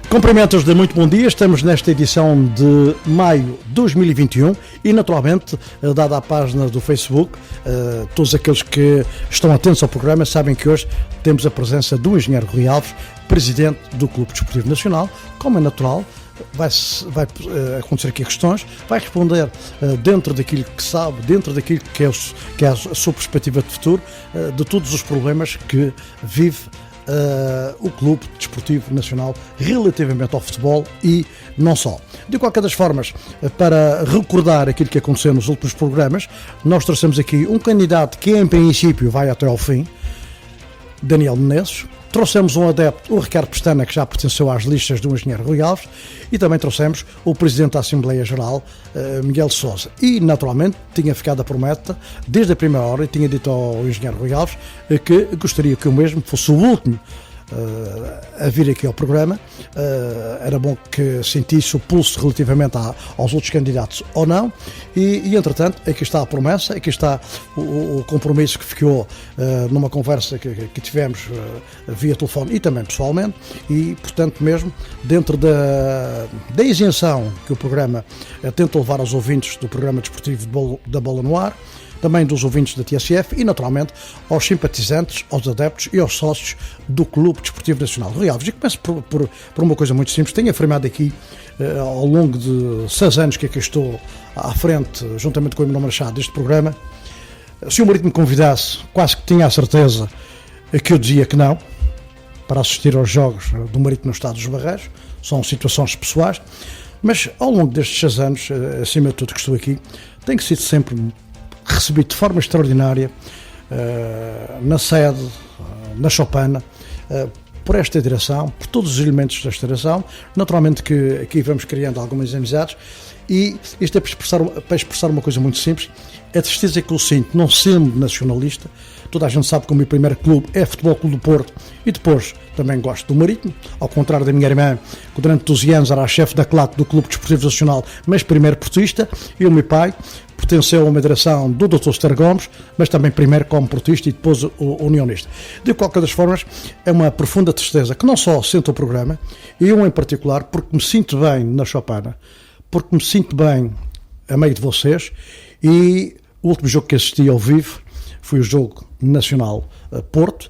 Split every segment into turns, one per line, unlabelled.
Cumprimentos de muito bom dia, estamos nesta edição de maio de 2021 e naturalmente, dada a página do Facebook, todos aqueles que estão atentos ao programa sabem que hoje temos a presença do engenheiro Rui Alves, presidente do Clube Desportivo Nacional. Como é natural, vai acontecer aqui questões, vai responder dentro daquilo que sabe, dentro daquilo que é a sua perspectiva de futuro, de todos os problemas que vive o Clube Desportivo Nacional relativamente ao futebol e não só. De qualquer das formas, para recordar aquilo que aconteceu nos últimos programas, nós trouxemos aqui um candidato que em princípio vai até ao fim, Daniel Menezes. Trouxemos um adepto, o Ricardo Pestana, que já pertenceu às listas do engenheiro Rui Alves, e também trouxemos o Presidente da Assembleia Geral, Miguel Sousa. E, naturalmente, tinha ficado a promessa, desde a primeira hora, e tinha dito ao engenheiro Rui Alves que gostaria que o mesmo fosse o último a vir aqui ao programa. Era bom que sentisse o pulso relativamente aos outros candidatos ou não, e entretanto, aqui está a promessa, aqui está o compromisso que ficou numa conversa que tivemos via telefone e também pessoalmente, e portanto mesmo dentro da isenção que o programa tenta levar aos ouvintes do programa desportivo da Bola no Ar, também dos ouvintes da TSF e, naturalmente, aos simpatizantes, aos adeptos e aos sócios do Clube Desportivo Nacional. Rui Alves, e começo por uma coisa muito simples. Tenho afirmado aqui, ao longo de 6 anos que aqui estou à frente, juntamente com o Emílio Machado, deste programa, se o marido me convidasse, quase que tinha a certeza que eu dizia que não, para assistir aos jogos do marido no Estádio dos Barreiros. São situações pessoais, mas ao longo destes 6 anos, acima de tudo que estou aqui, tenho sido sempre recebido de forma extraordinária na sede, na Chopana, por esta direção, por todos os elementos desta direção. Naturalmente que aqui vamos criando algumas amizades, e isto é para expressar uma coisa muito simples, a tristeza que eu sinto, não sendo nacionalista. Toda a gente sabe que o meu primeiro clube é Futebol Clube do Porto, e depois também gosto do Marítimo, ao contrário da minha irmã, que durante 12 anos era a chefe da claque do Clube Desportivo Nacional, mas primeiro portista, e o meu pai pertenceu a uma direção do Dr. Esther Gomes, mas também primeiro como portista e depois unionista. De qualquer das formas, é uma profunda tristeza que não só sinto o programa, e eu em particular, porque me sinto bem na Chopana, porque me sinto bem a meio de vocês, e o último jogo que assisti ao vivo foi o jogo Nacional Porto,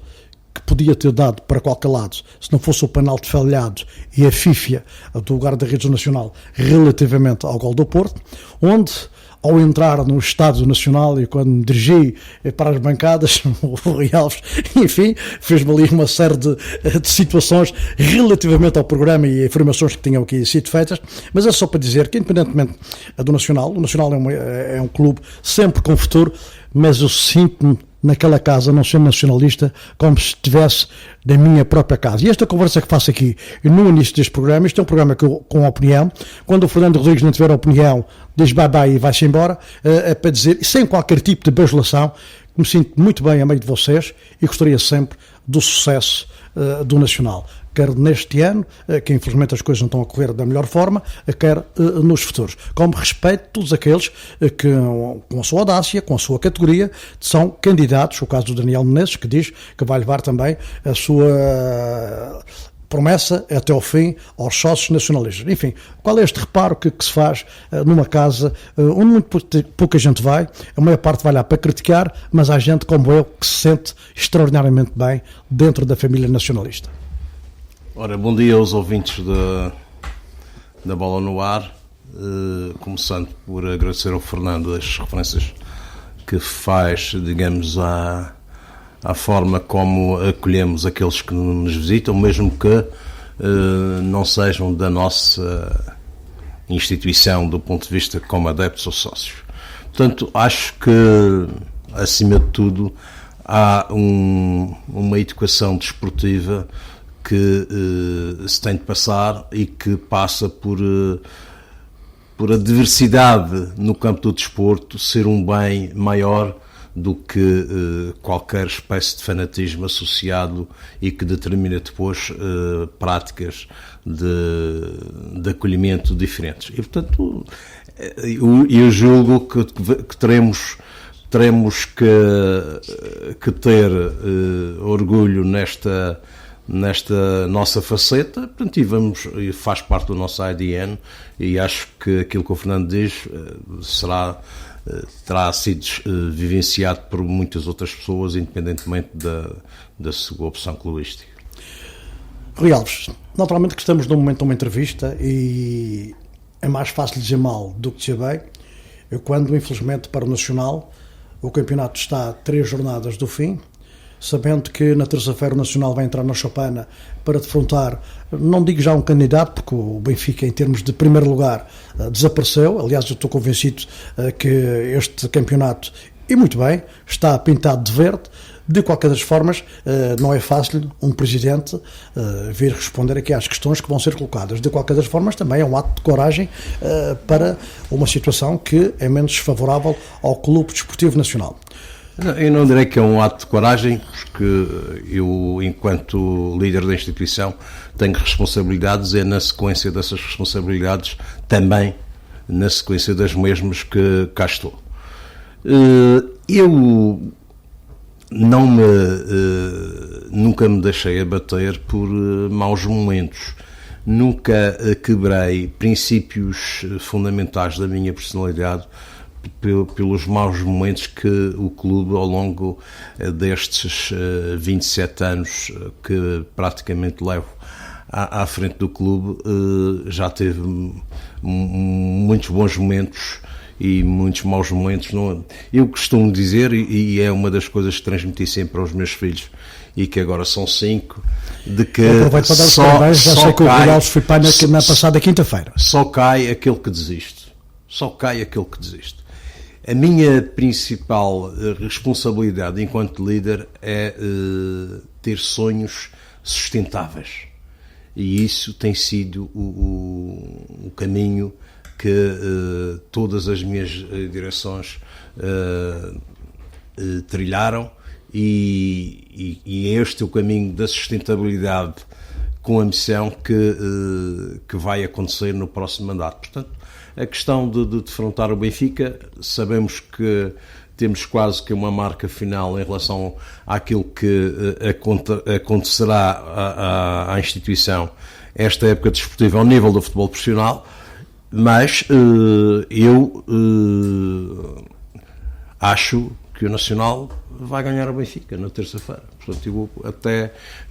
que podia ter dado para qualquer lado, se não fosse o penalti falhado e a fífia do guarda-redes nacional relativamente ao gol do Porto, onde, ao entrar no Estádio Nacional e quando me dirigi para as bancadas, o Rui Alves, enfim, fez-me ali uma série de situações relativamente ao programa e afirmações que tinham aqui sido feitas, mas é só para dizer que, independentemente do Nacional, o Nacional é um clube sempre com futuro, mas eu sinto-me naquela casa, não sendo nacionalista, como se estivesse na minha própria casa. E esta conversa que faço aqui no início deste programa, isto é um programa com opinião. Quando o Fernando Rodrigues não tiver opinião, diz bye-bye e vai-se embora, é para dizer, sem qualquer tipo de bajulação, que me sinto muito bem a meio de vocês e gostaria sempre do sucesso do Nacional, quer neste ano, que infelizmente as coisas não estão a correr da melhor forma, quer nos futuros. Como respeito todos aqueles que, com a sua audácia, com a sua categoria, são candidatos, o caso do Daniel Menezes, que diz que vai levar também a sua promessa até ao fim aos sócios nacionalistas. Enfim, qual é este reparo que se faz numa casa onde muito pouca gente vai? A maior parte vai lá para criticar, mas há gente como eu que se sente extraordinariamente bem dentro da família nacionalista.
Ora, bom dia aos ouvintes da Bola no Ar, começando por agradecer ao Fernando as referências que faz, digamos, à forma como acolhemos aqueles que nos visitam, mesmo que não sejam da nossa instituição do ponto de vista como adeptos ou sócios. Portanto, acho que, acima de tudo, há uma educação desportiva que se tem de passar e que passa por a diversidade no campo do desporto ser um bem maior do que qualquer espécie de fanatismo associado e que determina depois práticas de acolhimento diferentes. E, portanto, eu julgo que teremos que ter orgulho nesta nossa faceta, portanto, e faz parte do nosso ADN, e acho que aquilo que o Fernando diz terá sido vivenciado por muitas outras pessoas, independentemente da sua opção clubística.
Rui Alves, naturalmente que estamos num momento de uma entrevista e é mais fácil dizer mal do que dizer bem. Quando, infelizmente, para o Nacional, o campeonato está a 3 jornadas do fim, sabendo que na terça-feira o Nacional vai entrar na Choupana para defrontar, não digo já um candidato, porque o Benfica, em termos de primeiro lugar, desapareceu. Aliás, eu estou convencido que este campeonato, e muito bem, está pintado de verde. De qualquer das formas, não é fácil um presidente vir responder aqui às questões que vão ser colocadas. De qualquer das formas, também é um ato de coragem para uma situação que é menos desfavorável ao Clube Desportivo Nacional.
Eu não direi que é um ato de coragem, porque eu, enquanto líder da instituição, tenho responsabilidades, e na sequência dessas responsabilidades, também na sequência das mesmas que cá estou. Eu nunca me deixei abater por maus momentos. Nunca quebrei princípios fundamentais da minha personalidade pelos maus momentos que o clube, ao longo destes 27 anos que praticamente levo à frente do clube, já teve muitos bons momentos e muitos maus momentos. Eu costumo dizer, e é uma das coisas que transmiti sempre aos meus filhos, e que agora são 5, de que
aproveito para dar os parabéns, já sei que o Rui Alves foi pai na passada quinta-feira.
Só cai aquele que desiste. Só cai aquele que desiste. A minha principal responsabilidade enquanto líder é ter sonhos sustentáveis. E isso tem sido o caminho que todas as minhas direções trilharam, e este é o caminho da sustentabilidade, com a missão que vai acontecer no próximo mandato. Portanto, a questão de defrontar o Benfica, sabemos que temos quase que uma marca final em relação àquilo que acontecerá à instituição esta época desportiva ao nível do futebol profissional, mas eu acho que o Nacional vai ganhar o Benfica na terça-feira. Portanto, eu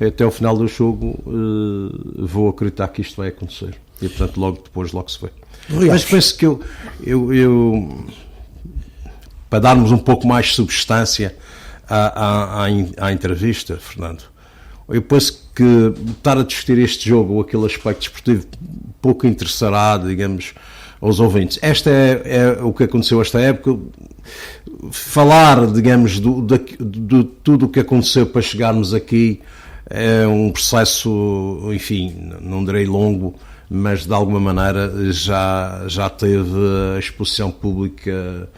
até o final do jogo vou acreditar que isto vai acontecer. E, portanto, logo se vê. Mas penso que eu para darmos um pouco mais de substância à entrevista, Fernando, eu penso que estar a discutir este jogo ou aquele aspecto desportivo pouco interessará, digamos, aos ouvintes. Esta é o que aconteceu esta época. Falar, digamos, de tudo o que aconteceu para chegarmos aqui é um processo, enfim, não direi longo, mas de alguma maneira já teve a exposição pública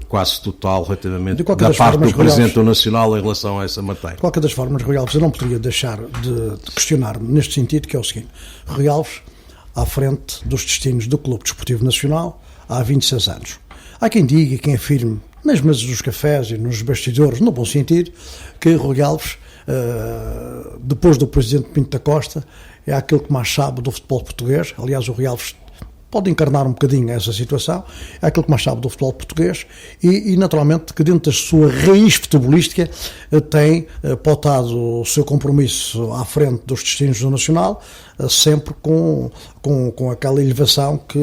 quase total relativamente da parte do Presidente do Nacional em relação a essa matéria.
De qualquer das formas, Rui Alves, eu não poderia deixar de questionar-me neste sentido, que é o seguinte: Rui Alves, à frente dos destinos do Clube Desportivo Nacional, há 26 anos. Há quem diga e quem afirme, nas mesas dos cafés e nos bastidores, no bom sentido, que Rui Alves, depois do Presidente Pinto da Costa, é aquele que mais sabe do futebol português. Aliás, o Rui Alves pode encarnar um bocadinho essa situação, é aquele que mais sabe do futebol português e naturalmente que dentro da sua raiz futebolística tem pautado o seu compromisso à frente dos destinos do Nacional, sempre com aquela elevação que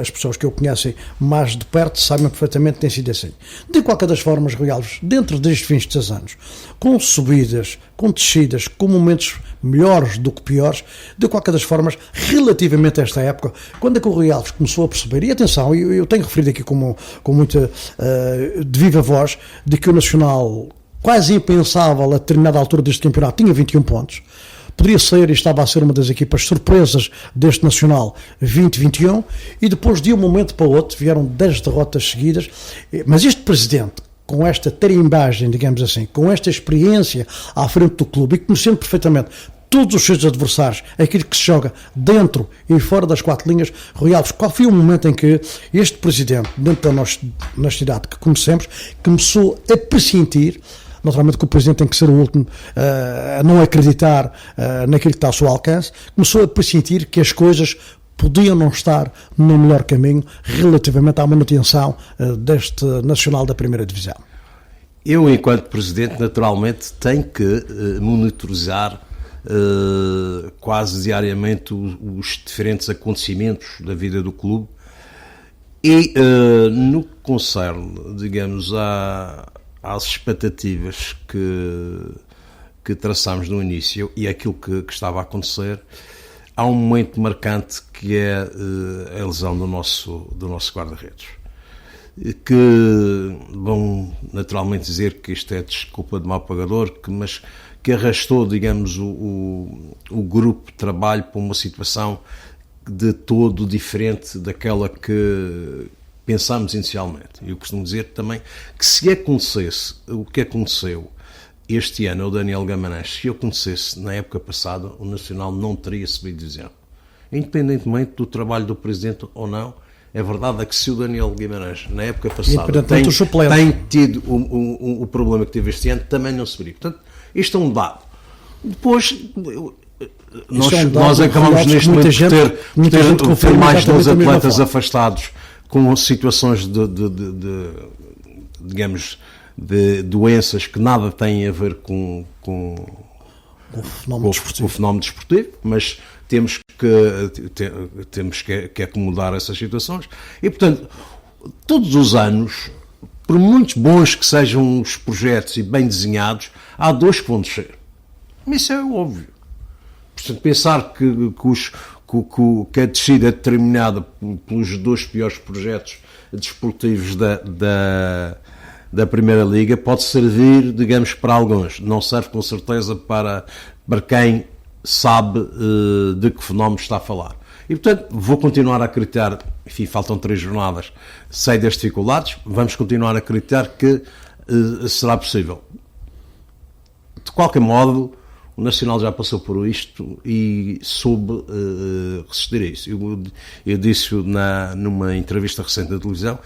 as pessoas que o conhecem mais de perto sabem perfeitamente que tem sido assim. De qualquer das formas, Rui Alves, dentro destes 26 anos, com subidas, com descidas, com momentos melhores do que piores, de qualquer das formas, relativamente a esta época, quando é que o Rui Alves começou a perceber, e atenção, eu tenho referido aqui com muita de viva voz, de que o Nacional, quase impensável a determinada altura deste campeonato, tinha 21 pontos, poderia ser e estava a ser uma das equipas surpresas deste Nacional 2021, e depois de um momento para o outro vieram 10 derrotas seguidas, mas este presidente, com esta tarimbagem, digamos assim, com esta experiência à frente do clube e conhecendo perfeitamente todos os seus adversários, aquilo que se joga dentro e fora das 4 linhas, Rui Alves, qual foi o momento em que este presidente, dentro da nossa honestidade que conhecemos, começou a pressentir naturalmente que o Presidente tem que ser o último a não acreditar naquilo que está ao seu alcance, começou a pressentir que as coisas podiam não estar no melhor caminho relativamente à manutenção deste Nacional da Primeira Divisão.
Eu, enquanto Presidente, naturalmente, tenho que monitorizar quase diariamente os diferentes acontecimentos da vida do clube e, no que concerne, digamos, às expectativas que traçámos no início e aquilo que estava a acontecer, há um momento marcante que é a lesão do nosso guarda-redes, que vão naturalmente dizer que isto é desculpa de mau pagador, mas que arrastou, digamos, o grupo de trabalho para uma situação de todo diferente daquela que pensámos inicialmente. Eu costumo dizer também que se acontecesse o que aconteceu este ano ao Daniel Guimarães, se acontecesse na época passada, o Nacional não teria subido divisão. Independentemente do trabalho do Presidente ou não, é verdade que se o Daniel Guimarães, na época passada, tem tido o problema que teve este ano, também não subiria. Portanto, isto é um dado. Depois, nós acabamos neste momento por ter mais 2 atletas afastados com situações de doenças que nada têm a ver com o fenómeno desportivo, mas temos que acomodar essas situações. E, portanto, todos os anos, por muito bons que sejam os projetos e bem desenhados, há 2 que vão descer. Isso é óbvio. Portanto, pensar que a descida é determinada pelos 2 piores projetos desportivos da Primeira Liga pode servir, digamos, para alguns. Não serve com certeza para quem sabe de que fenómeno está a falar. E, portanto, vou continuar a acreditar, enfim, faltam 3 jornadas, sei das dificuldades, vamos continuar a acreditar que será possível. De qualquer modo, o Nacional já passou por isto e soube resistir a isso. Eu disse numa entrevista recente na televisão,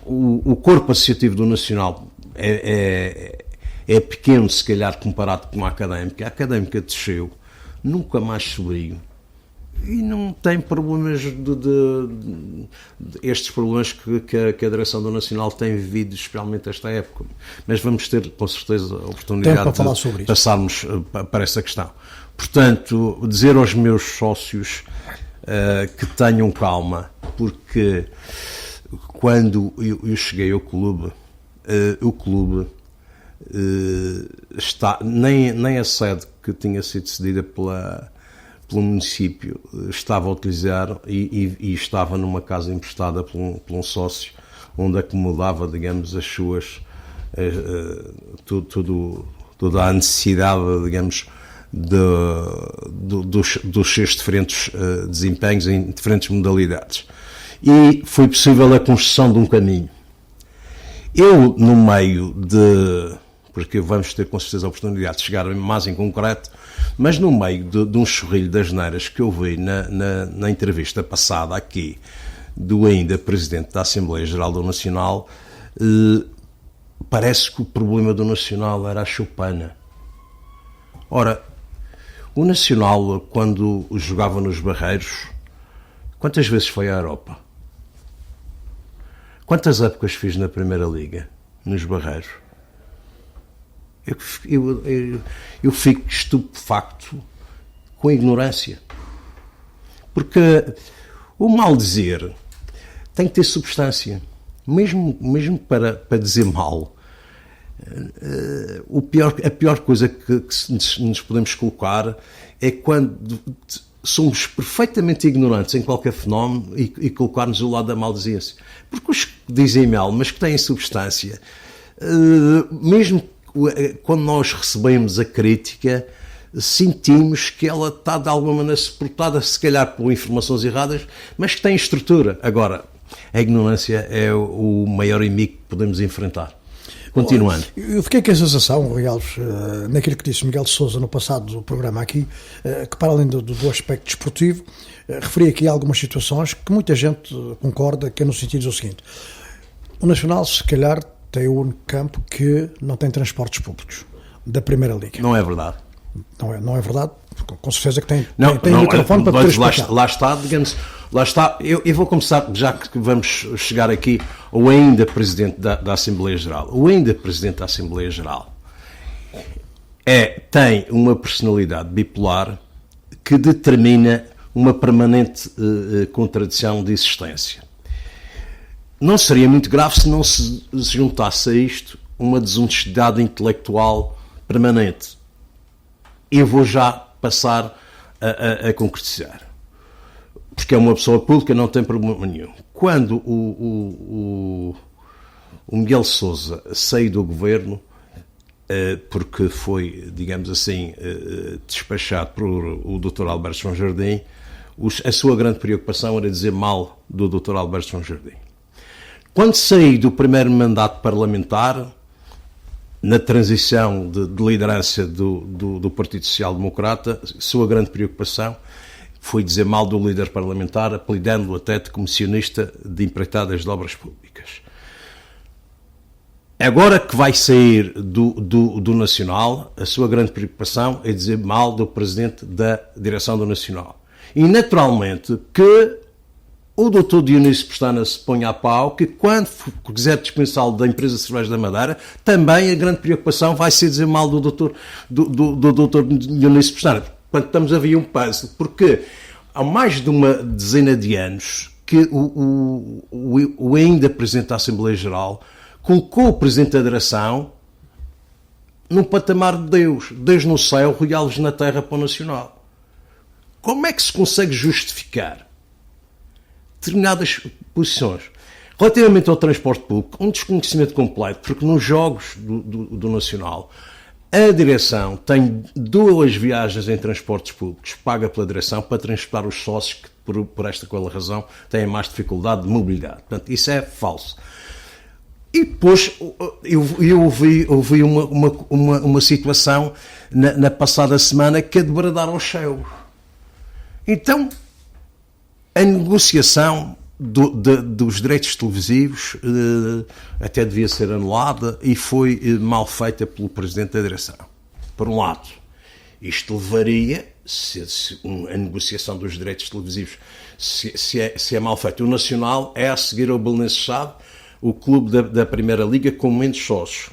o corpo associativo do Nacional é pequeno, se calhar, comparado com a Académica. A Académica desceu, nunca mais subiu e não tem problemas estes problemas que a direção do Nacional tem vivido, especialmente esta época. Mas vamos ter, com certeza, a oportunidade de passarmos para essa questão. Portanto, dizer aos meus sócios que tenham calma, porque quando eu cheguei ao clube, o clube está, nem a sede que tinha sido cedida pelo município estava a utilizar e estava numa casa emprestada por um sócio, onde acomodava, digamos, as suas toda a necessidade, digamos, dos seus diferentes desempenhos em diferentes modalidades. E foi possível a construção de um caminho. Eu, no meio porque vamos ter com certeza a oportunidade de chegar mais em concreto, mas no meio de um chorrilho das neiras que eu vi na entrevista passada aqui, do ainda Presidente da Assembleia Geral do Nacional, parece que o problema do Nacional era a choupana. Ora, o Nacional, quando jogava nos Barreiros, quantas vezes foi à Europa? Quantas épocas fiz na Primeira Liga, nos Barreiros? Eu fico estupefacto com a ignorância. Porque o mal dizer tem que ter substância. Mesmo para dizer mal, a pior coisa que nos podemos colocar é quando somos perfeitamente ignorantes em qualquer fenómeno e colocar-nos do lado da maldizência. Porque os que dizem mal, mas que têm substância, mesmo quando nós recebemos a crítica, sentimos que ela está de alguma maneira suportada, se calhar por informações erradas, mas que tem estrutura. Agora, a ignorância é o maior inimigo que podemos enfrentar. Continuando.
Eu fiquei com a sensação, Rui Alves, naquilo que disse Miguel de Sousa no passado do programa aqui, que para além do aspecto desportivo, referi aqui algumas situações que muita gente concorda, que é no sentido do seguinte: o Nacional, se calhar, tem o único campo que não tem transportes públicos da Primeira Liga.
Não é verdade.
Não é verdade? Com certeza que tem
Tem
microfone para poder explicar.
Lá está, digamos, lá está. Eu vou começar, já que vamos chegar aqui, o ainda Presidente da Assembleia Geral. O ainda Presidente da Assembleia Geral tem uma personalidade bipolar que determina uma permanente contradição de existência. Não seria muito grave se não se juntasse a isto uma desonestidade intelectual permanente. Eu vou já passar a concretizar. Porque é uma pessoa pública, não tem problema nenhum. Quando o Miguel Sousa saiu do governo, porque foi, digamos assim, despachado por o Dr. Alberto João Jardim, a sua grande preocupação era dizer mal do Dr. Alberto João Jardim. Quando saí do primeiro mandato parlamentar, na transição de liderança do Partido Social Democrata, sua grande preocupação foi dizer mal do líder parlamentar, apelidando-o até de comissionista de empreitadas de obras públicas. Agora que vai sair do Nacional, a sua grande preocupação é dizer mal do presidente da direção do Nacional. E, naturalmente, que o Dr. Dionísio Pestana se ponha a pau, que quando quiser dispensá-lo da empresa de cerveja da Madeira, também a grande preocupação vai ser dizer mal do Dr. Dionísio Pestana. Portanto, estamos a ver um puzzle, porque há mais de uma dezena de anos que o ainda Presidente da Assembleia Geral colocou o Presidente da Direção num patamar de Deus. Deus no céu, royales na terra para o Nacional. Como é que se consegue justificar determinadas posições? Relativamente ao transporte público, um desconhecimento completo, porque nos jogos do Nacional, a direção tem 2 viagens em transportes públicos, paga pela direção, para transportar os sócios que, por esta ou aquela razão, têm mais dificuldade de mobilidade. Portanto, isso é falso. E depois eu ouvi uma situação na passada semana que é de bradar ao céu. Então, a negociação dos direitos televisivos até devia ser anulada e foi mal feita pelo Presidente da Direção. Por um lado, isto levaria, se a negociação dos direitos televisivos se é mal feita, o Nacional é a seguir ao Belenenses-Chave, o clube da Primeira Liga com menos sócios.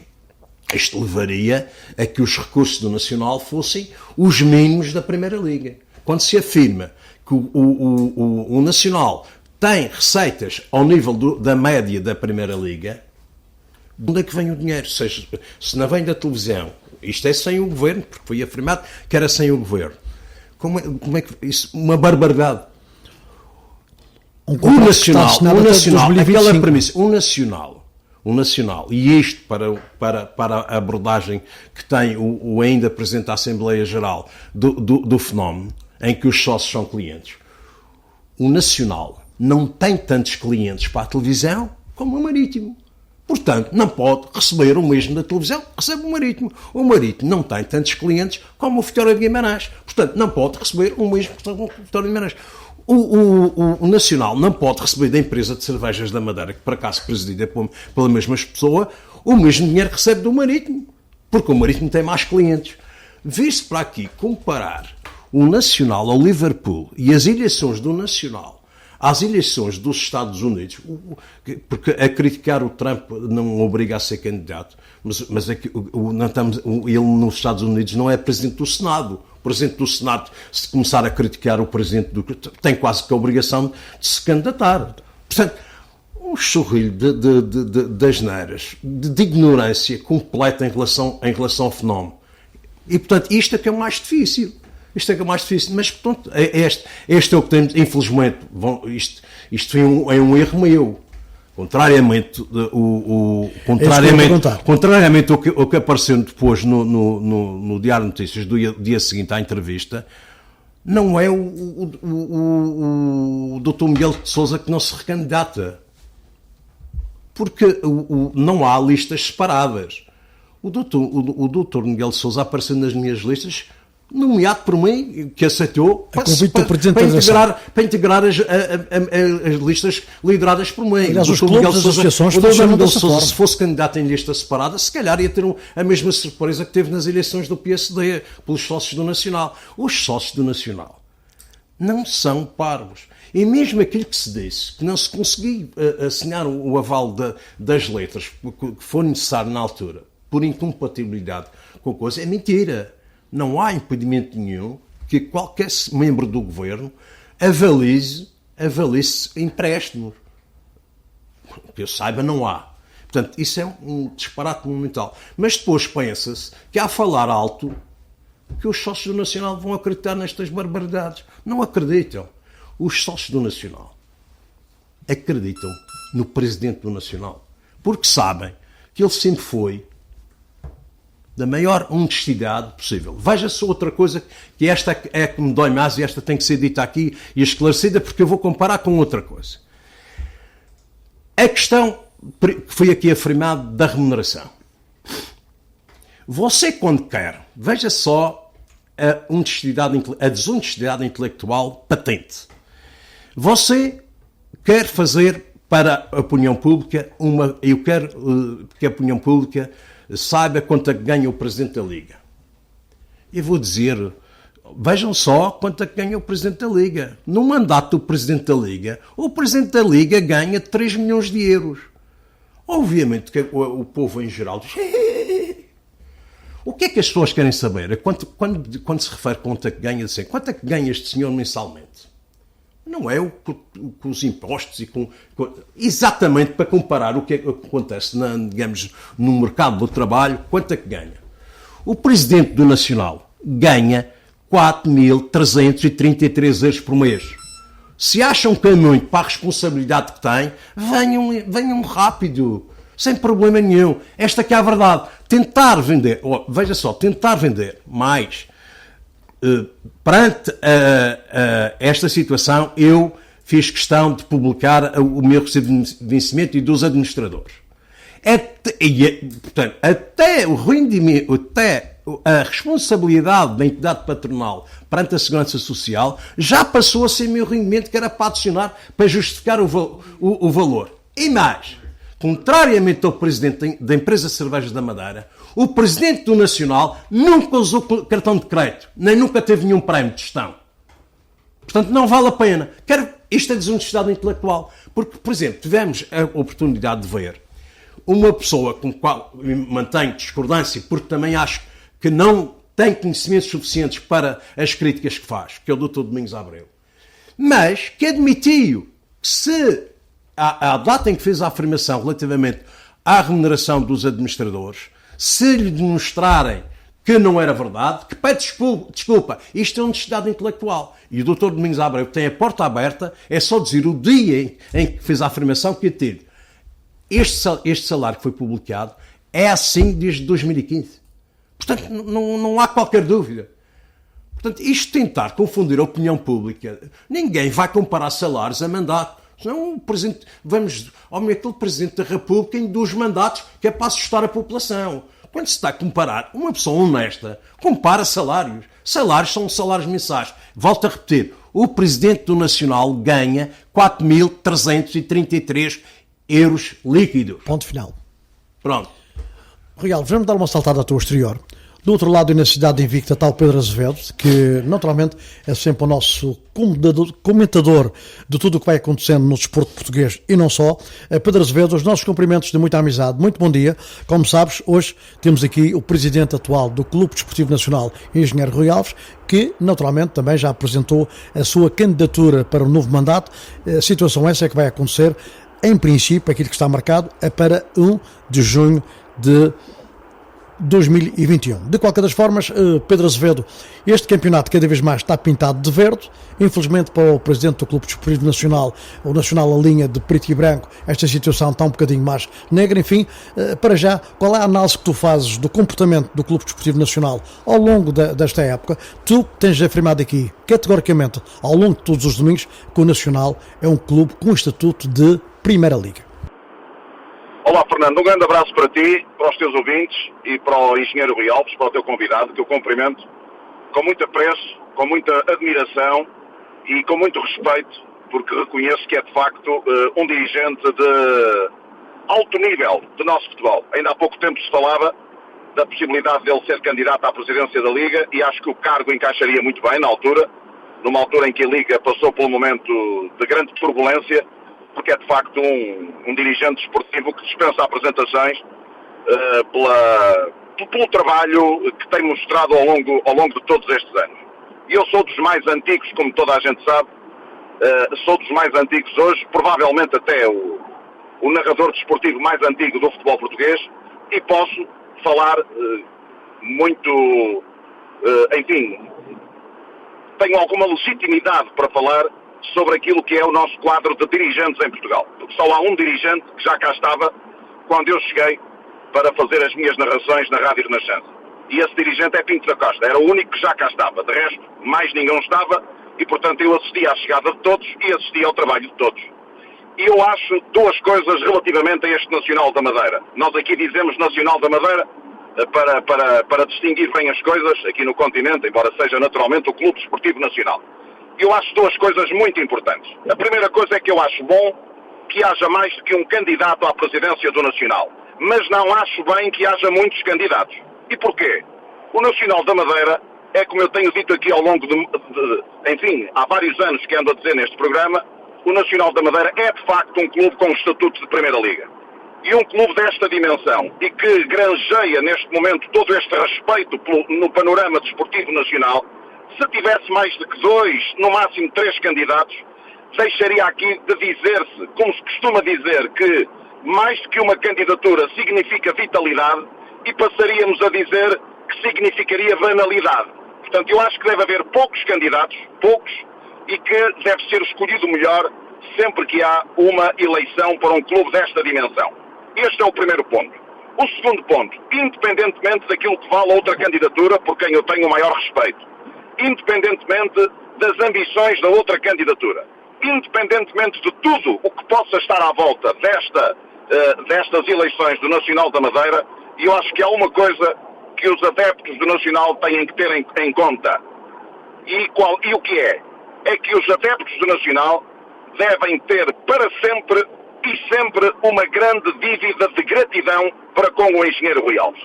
Isto levaria a que os recursos do Nacional fossem os mínimos da Primeira Liga. Quando se afirma que o Nacional tem receitas ao nível da média da Primeira Liga, de onde é que vem o dinheiro? Seja, se não vem da televisão, isto é sem o governo, porque foi afirmado que era sem o governo. Como é que isso? Uma barbaridade.
O Nacional,
aquela premissa, o Nacional, e isto para a abordagem que tem o ainda Presidente da Assembleia Geral do fenómeno, em que os sócios são clientes. O Nacional não tem tantos clientes para a televisão como o Marítimo. Portanto, não pode receber o mesmo da televisão que recebe o Marítimo. O Marítimo não tem tantos clientes como o Vitória de Guimarães. Portanto, não pode receber o mesmo que o Vitória de Guimarães. O Nacional não pode receber da empresa de cervejas da Madeira, que por acaso presidida pela mesma pessoa, o mesmo dinheiro que recebe do Marítimo. Porque o Marítimo tem mais clientes. Vê-se para aqui comparar o Nacional ao Liverpool e as eleições do Nacional às eleições dos Estados Unidos, porque a criticar o Trump não obriga a ser candidato, mas aqui, ele nos Estados Unidos não é presidente do Senado. O presidente do Senado, se começar a criticar o presidente tem quase que a obrigação de se candidatar. Portanto, um chorrilho de asneiras, de ignorância completa em relação ao fenómeno. E, portanto, isto é que é o mais difícil. Isto é que é mais difícil, mas portanto, este é o que temos, infelizmente, isto é um erro meu. Contrariamente ao que apareceu depois no Diário de Notícias do dia seguinte à entrevista, não é o Dr. Miguel de Sousa que não se recandidata. Porque não há listas separadas. O Dr. Miguel de Sousa apareceu nas minhas listas nomeado por mim, que aceitou,
A convite do Presidente da Federação.
para integrar as listas lideradas por mim.
Aliás, os clubes, as associações funcionam dessa forma.
Se fosse candidato em lista separada, se calhar ia ter a mesma surpresa que teve nas eleições do PSD, pelos sócios do Nacional. Os sócios do Nacional não são parvos. E mesmo aquilo que se disse, que não se conseguiu assinar o aval das letras que foi necessário na altura, por incompatibilidade com a coisa, é mentira. Não há impedimento nenhum que qualquer membro do governo avalize empréstimos. Que eu saiba, não há. Portanto, isso é um disparate monumental. Mas depois pensa-se que, a falar alto, que os sócios do Nacional vão acreditar nestas barbaridades. Não acreditam. Os sócios do Nacional acreditam no Presidente do Nacional. Porque sabem que ele sempre foi da maior honestidade possível. Veja-se outra coisa, que esta é que me dói mais e esta tem que ser dita aqui e esclarecida, porque eu vou comparar com outra coisa. A questão que foi aqui afirmada da remuneração. Você, quando quer, veja só a desonestidade intelectual patente. Você quer fazer para a opinião pública eu quero que a opinião pública saiba quanto é que ganha o Presidente da Liga. Eu vou dizer, vejam só quanto é que ganha o Presidente da Liga. No mandato do Presidente da Liga, o Presidente da Liga ganha 3 milhões de euros. Obviamente que o povo em geral diz... O que é que as pessoas querem saber? Quando se refere a quanto é que ganha, assim, quanto é que ganha este senhor mensalmente? Não é com os impostos e exatamente para comparar o que acontece digamos, no mercado do trabalho, quanto é que ganha. O Presidente do Nacional ganha 4.333 euros por mês. Se acham que é muito para a responsabilidade que tem, venham rápido, sem problema nenhum. Esta que é a verdade. Tentar vender mais. Perante esta situação, eu fiz questão de publicar o meu recibo de vencimento e dos administradores. Portanto, até o rendimento, até a responsabilidade da entidade patronal perante a Segurança Social já passou a ser meu rendimento, que era para adicionar, para justificar o valor. E mais, contrariamente ao Presidente da Empresa de Cervejas da Madeira, o Presidente do Nacional nunca usou cartão de crédito, nem nunca teve nenhum prémio de gestão. Portanto, não vale a pena. Isto é desonestidade intelectual. Porque, por exemplo, tivemos a oportunidade de ver uma pessoa com a qual mantenho discordância, porque também acho que não tem conhecimentos suficientes para as críticas que faz, que é o Dr. Domingos Abreu, mas que admitiu que se à data em que fez a afirmação relativamente à remuneração dos administradores, se lhe demonstrarem que não era verdade, que pede desculpa, isto é honestidade intelectual. E o Dr. Domingos Abreu tem a porta aberta, é só dizer o dia em que fez a afirmação que ia ter. Este salário que foi publicado é assim desde 2015. Portanto, não há qualquer dúvida. Portanto, isto tentar confundir a opinião pública, ninguém vai comparar salários a mandato. Senão, aquele Presidente da República em 2 mandatos, que é para assustar a população. Quando se está a comparar, uma pessoa honesta compara salários. Salários são salários mensais. Volto a repetir, o Presidente do Nacional ganha 4.333 euros líquidos.
Ponto final.
Pronto.
Rui Alves, vamos dar uma saltada à tua exterior. Do outro lado, na cidade invicta, está o Pedro Azevedo, que naturalmente é sempre o nosso comentador de tudo o que vai acontecendo no desporto português e não só. Pedro Azevedo, os nossos cumprimentos de muita amizade, muito bom dia. Como sabes, hoje temos aqui o presidente atual do Clube Desportivo Nacional, Engenheiro Rui Alves, que naturalmente também já apresentou a sua candidatura para o novo mandato. A situação essa que vai acontecer, em princípio, aquilo que está marcado é para 1 de junho de 2021. De qualquer das formas, Pedro Azevedo, este campeonato cada vez mais está pintado de verde. Infelizmente para o presidente do Clube Desportivo Nacional, o Nacional a linha de preto e branco, esta situação está um bocadinho mais negra. Enfim, para já, qual é a análise que tu fazes do comportamento do Clube Desportivo Nacional ao longo desta época? Tu tens afirmado aqui, categoricamente, ao longo de todos os domingos, que o Nacional é um clube com estatuto de Primeira Liga.
Olá, Fernando, um grande abraço para ti, para os teus ouvintes e para o Engenheiro Rui Alves, para o teu convidado, que eu cumprimento com muito apreço, com muita admiração e com muito respeito, porque reconheço que é de facto um dirigente de alto nível do nosso futebol. Ainda há pouco tempo se falava da possibilidade dele ser candidato à presidência da Liga e acho que o cargo encaixaria muito bem na altura, numa altura em que a Liga passou por um momento de grande turbulência, porque é de facto um dirigente esportivo que dispensa apresentações pelo trabalho que tem mostrado ao longo de todos estes anos. E eu sou dos mais antigos, como toda a gente sabe, sou dos mais antigos hoje, provavelmente até o narrador desportivo mais antigo do futebol português, e posso falar muito, enfim, tenho alguma legitimidade para falar sobre aquilo que é o nosso quadro de dirigentes em Portugal. Porque só há um dirigente que já cá estava quando eu cheguei para fazer as minhas narrações na Rádio Renascença. E esse dirigente é Pinto da Costa. Era o único que já cá estava. De resto, mais ninguém estava e, portanto, eu assisti à chegada de todos e assisti ao trabalho de todos. E eu acho duas coisas relativamente a este Nacional da Madeira. Nós aqui dizemos Nacional da Madeira para distinguir bem as coisas aqui no continente, embora seja naturalmente o Clube Desportivo Nacional. Eu acho duas coisas muito importantes. A primeira coisa é que eu acho bom que haja mais do que um candidato à presidência do Nacional. Mas não acho bem que haja muitos candidatos. E porquê? O Nacional da Madeira é, como eu tenho dito aqui ao longo enfim, há vários anos que ando a dizer neste programa, o Nacional da Madeira é de facto um clube com estatuto de Primeira Liga. E um clube desta dimensão e que granjeia neste momento todo este respeito no panorama desportivo nacional, se tivesse mais de que 2, no máximo 3 candidatos, deixaria aqui de dizer-se, como se costuma dizer, que mais do que uma candidatura significa vitalidade e passaríamos a dizer que significaria banalidade. Portanto, eu acho que deve haver poucos candidatos, e que deve ser escolhido o melhor sempre que há uma eleição para um clube desta dimensão. Este é o primeiro ponto. O segundo ponto, independentemente daquilo que vale a outra candidatura, por quem eu tenho o maior respeito, independentemente das ambições da outra candidatura, independentemente de tudo o que possa estar à volta destas eleições do Nacional da Madeira, eu acho que há uma coisa que os adeptos do Nacional têm que ter em conta. E o que é? É que os adeptos do Nacional devem ter para sempre e sempre uma grande dívida de gratidão para com o engenheiro Rui Alves.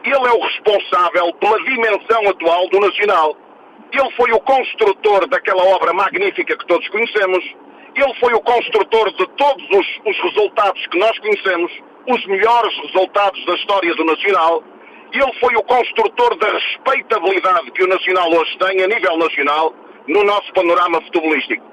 Ele é o responsável pela dimensão atual do Nacional. Ele foi o construtor daquela obra magnífica que todos conhecemos. Ele foi o construtor de todos os resultados que nós conhecemos, os melhores resultados da história do Nacional. Ele foi o construtor da respeitabilidade que o Nacional hoje tem a nível nacional no nosso panorama futebolístico.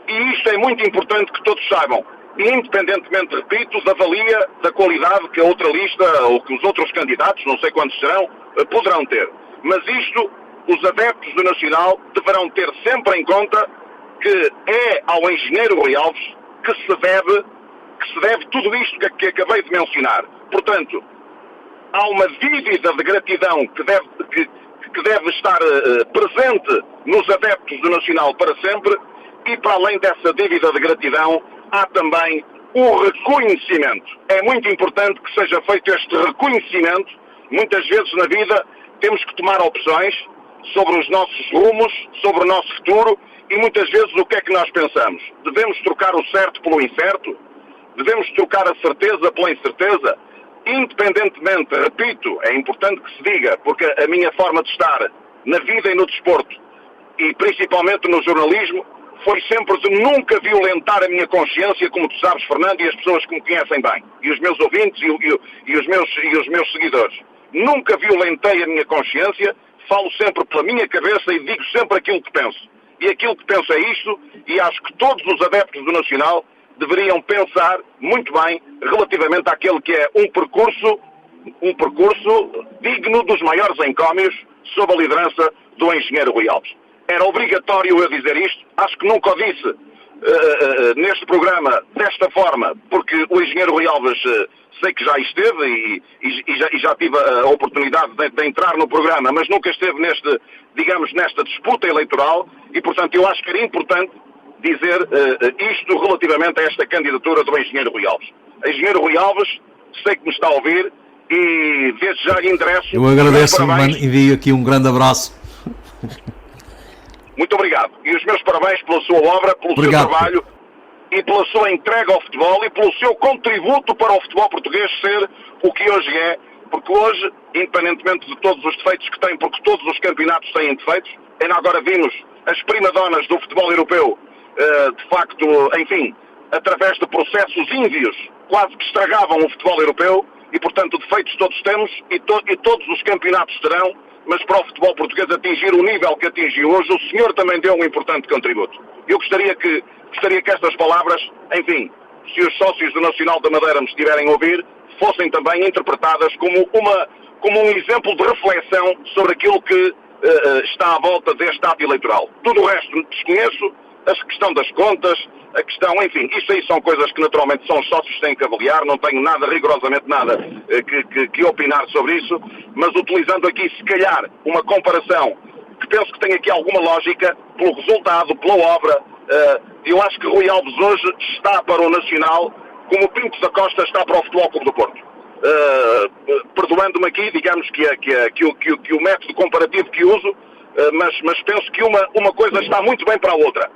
E isto é muito importante que todos saibam, independentemente, repito, da valia, da qualidade que a outra lista ou que os outros candidatos, não sei quantos serão, poderão ter. Mas isto, os adeptos do Nacional deverão ter sempre em conta que é ao engenheiro Rui Alves que se deve tudo isto que acabei de mencionar. Portanto, há uma dívida de gratidão que deve estar presente nos adeptos do Nacional para sempre, e para além dessa dívida de gratidão, há também o reconhecimento. É muito importante que seja feito este reconhecimento. Muitas vezes na vida temos que tomar opções sobre os nossos rumos, sobre o nosso futuro, e muitas vezes o que é que nós pensamos? Devemos trocar o certo pelo incerto? Devemos trocar a certeza pela incerteza? Independentemente, repito, é importante que se diga, porque a minha forma de estar na vida e no desporto, e principalmente no jornalismo, foi sempre de nunca violentar a minha consciência, como tu sabes, Fernando, e as pessoas que me conhecem bem, e os meus ouvintes e os meus seguidores. Nunca violentei a minha consciência, falo sempre pela minha cabeça e digo sempre aquilo que penso. E aquilo que penso é isto, e acho que todos os adeptos do Nacional deveriam pensar muito bem relativamente àquele que é um percurso digno dos maiores encómios sob a liderança do engenheiro Rui Alves. Era obrigatório eu dizer isto, acho que nunca o disse neste programa desta forma, porque o engenheiro Rui Alves sei que já esteve e já tive a oportunidade de entrar no programa, mas nunca esteve nesta disputa eleitoral, e portanto eu acho que era importante dizer isto relativamente a esta candidatura do engenheiro Rui Alves. Engenheiro Rui Alves, sei que me está a ouvir e desde já lhe endereço.
Eu agradeço, envio aqui um grande abraço.
Muito obrigado. E os meus parabéns pela sua obra, pelo seu trabalho e pela sua entrega ao futebol e pelo seu contributo para o futebol português ser o que hoje é. Porque hoje, independentemente de todos os defeitos que tem, porque todos os campeonatos têm defeitos, ainda agora vimos as primadonas do futebol europeu, de facto, enfim, através de processos ínvios, quase que estragavam o futebol europeu, e portanto defeitos todos temos, e todos os campeonatos terão, mas para o futebol português atingir o nível que atingiu hoje, o senhor também deu um importante contributo. Eu gostaria que estas palavras, enfim, se os sócios do Nacional da Madeira me estiverem a ouvir, fossem também interpretadas como um exemplo de reflexão sobre aquilo que está à volta deste ato eleitoral. Tudo o resto desconheço, a questão das contas, a questão, enfim, isso aí são coisas que naturalmente são os sócios que têm que avaliar, não tenho rigorosamente nada que opinar sobre isso, mas utilizando aqui se calhar uma comparação que penso que tem aqui alguma lógica, pelo resultado, pela obra, eu acho que Rui Alves hoje está para o Nacional como o Pinto da Costa está para o Futebol Clube do Porto. Perdoando-me aqui, digamos que o método comparativo que uso, mas penso que uma coisa está muito bem para a outra.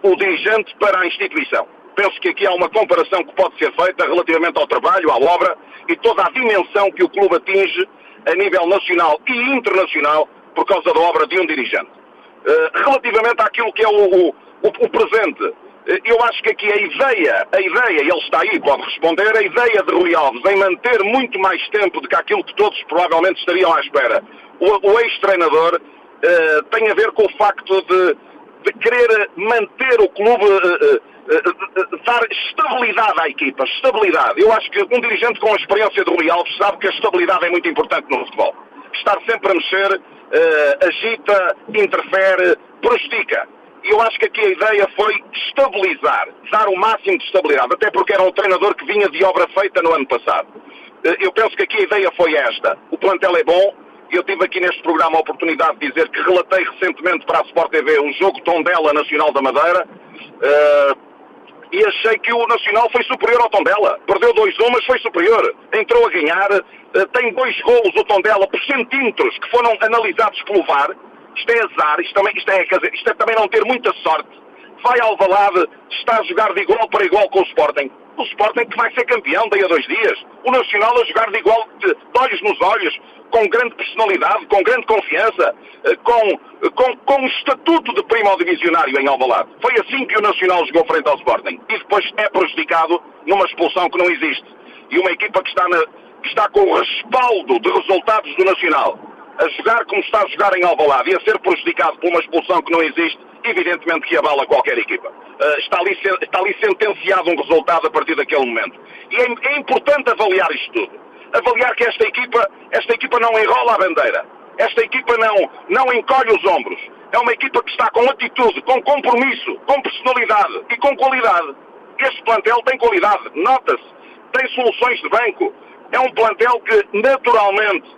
O dirigente para a instituição. Penso que aqui há uma comparação que pode ser feita relativamente ao trabalho, à obra e toda a dimensão que o clube atinge a nível nacional e internacional por causa da obra de um dirigente. Relativamente àquilo que é o presente, eu acho que aqui a ideia, ele está aí, pode responder, a ideia de Rui Alves em manter muito mais tempo do que aquilo que todos provavelmente estariam à espera. O ex-treinador tem a ver com o facto de querer manter o clube, dar estabilidade à equipa, estabilidade. Eu acho que um dirigente com a experiência de Rui Alves sabe que a estabilidade é muito importante no futebol. Estar sempre a mexer, agita, interfere, prejudica. E eu acho que aqui a ideia foi estabilizar, dar o máximo de estabilidade, até porque era um treinador que vinha de obra feita no ano passado. Eu penso que aqui a ideia foi esta. O plantel é bom. Eu tive aqui neste programa a oportunidade de dizer que relatei recentemente para a Sport TV um jogo Tondela Nacional da Madeira e achei que o Nacional foi superior ao Tondela. Perdeu 2-1, mas foi superior. Entrou a ganhar. Tem 2 golos o Tondela por centímetros que foram analisados pelo VAR. Isto é azar, isto é também não ter muita sorte. Vai ao Alvalade, está a jogar de igual para igual com o Sporting. O Sporting que vai ser campeão daí a 2 dias. O Nacional a jogar de igual, de olhos nos olhos, com grande personalidade, com grande confiança, com estatuto de primo divisionário em Alvalade. Foi assim que o Nacional jogou frente ao Sporting. E depois é prejudicado numa expulsão que não existe. E uma equipa que está com o respaldo de resultados do Nacional, a jogar como está a jogar em Alvalade e a ser prejudicado por uma expulsão que não existe, evidentemente que abala qualquer equipa. Está ali sentenciado um resultado a partir daquele momento. E é importante avaliar isto tudo. Avaliar que esta equipa não enrola a bandeira. Esta equipa não encolhe os ombros. É uma equipa que está com atitude, com compromisso, com personalidade e com qualidade. Este plantel tem qualidade, nota-se. Tem soluções de banco. É um plantel que naturalmente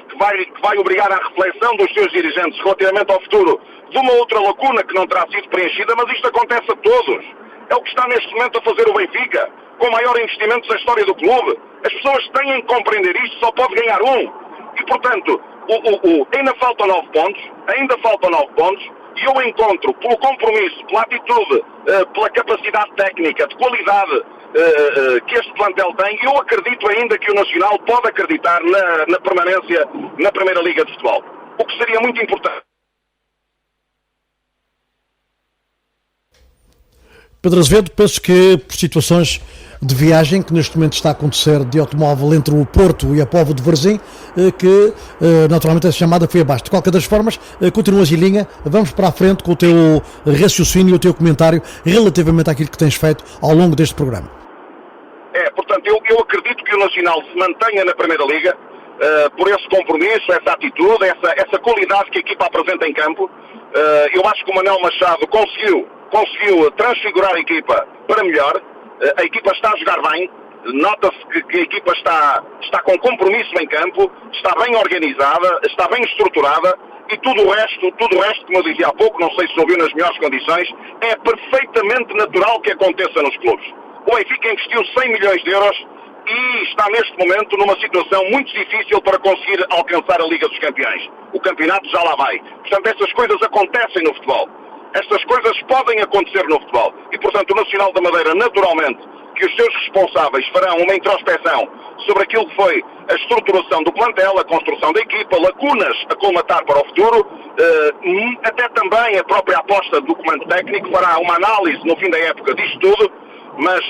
que vai obrigar à reflexão dos seus dirigentes relativamente ao futuro de uma outra lacuna que não terá sido preenchida, mas isto acontece a todos. É o que está neste momento a fazer o Benfica, com o maior investimento da história do clube. As pessoas têm que compreender isto, só pode ganhar um. E portanto, ainda faltam 9 pontos, e eu encontro, pelo compromisso, pela atitude, pela capacidade técnica, de qualidade que este plantel tem, eu acredito ainda que o Nacional pode acreditar na permanência na Primeira Liga de Futebol. O que seria muito importante.
Pedro Azevedo, penso que por situações de viagem que neste momento está a acontecer de automóvel entre o Porto e a Póvoa de Varzim, que naturalmente essa chamada foi abaixo. De qualquer das formas, continuas em linha, vamos para a frente com o teu raciocínio e o teu comentário relativamente àquilo que tens feito ao longo deste programa.
Portanto, eu acredito que o Nacional se mantenha na Primeira Liga por esse compromisso, essa atitude, essa qualidade que a equipa apresenta em campo. Eu acho que o Manuel Machado conseguiu transfigurar a equipa para melhor. A equipa está a jogar bem, nota-se que a equipa está com compromisso em campo, está bem organizada, está bem estruturada e tudo o resto, como eu dizia há pouco, não sei se ouviu nas melhores condições, é perfeitamente natural que aconteça nos clubes. O Benfica investiu 100 milhões de euros e está neste momento numa situação muito difícil para conseguir alcançar a Liga dos Campeões. O campeonato já lá vai. Portanto, estas coisas acontecem no futebol. Estas coisas podem acontecer no futebol. E, portanto, o Nacional da Madeira, naturalmente, que os seus responsáveis farão uma introspeção sobre aquilo que foi a estruturação do plantel, a construção da equipa, lacunas a colmatar para o futuro, até também a própria aposta do comando técnico fará uma análise no fim da época disto tudo, mas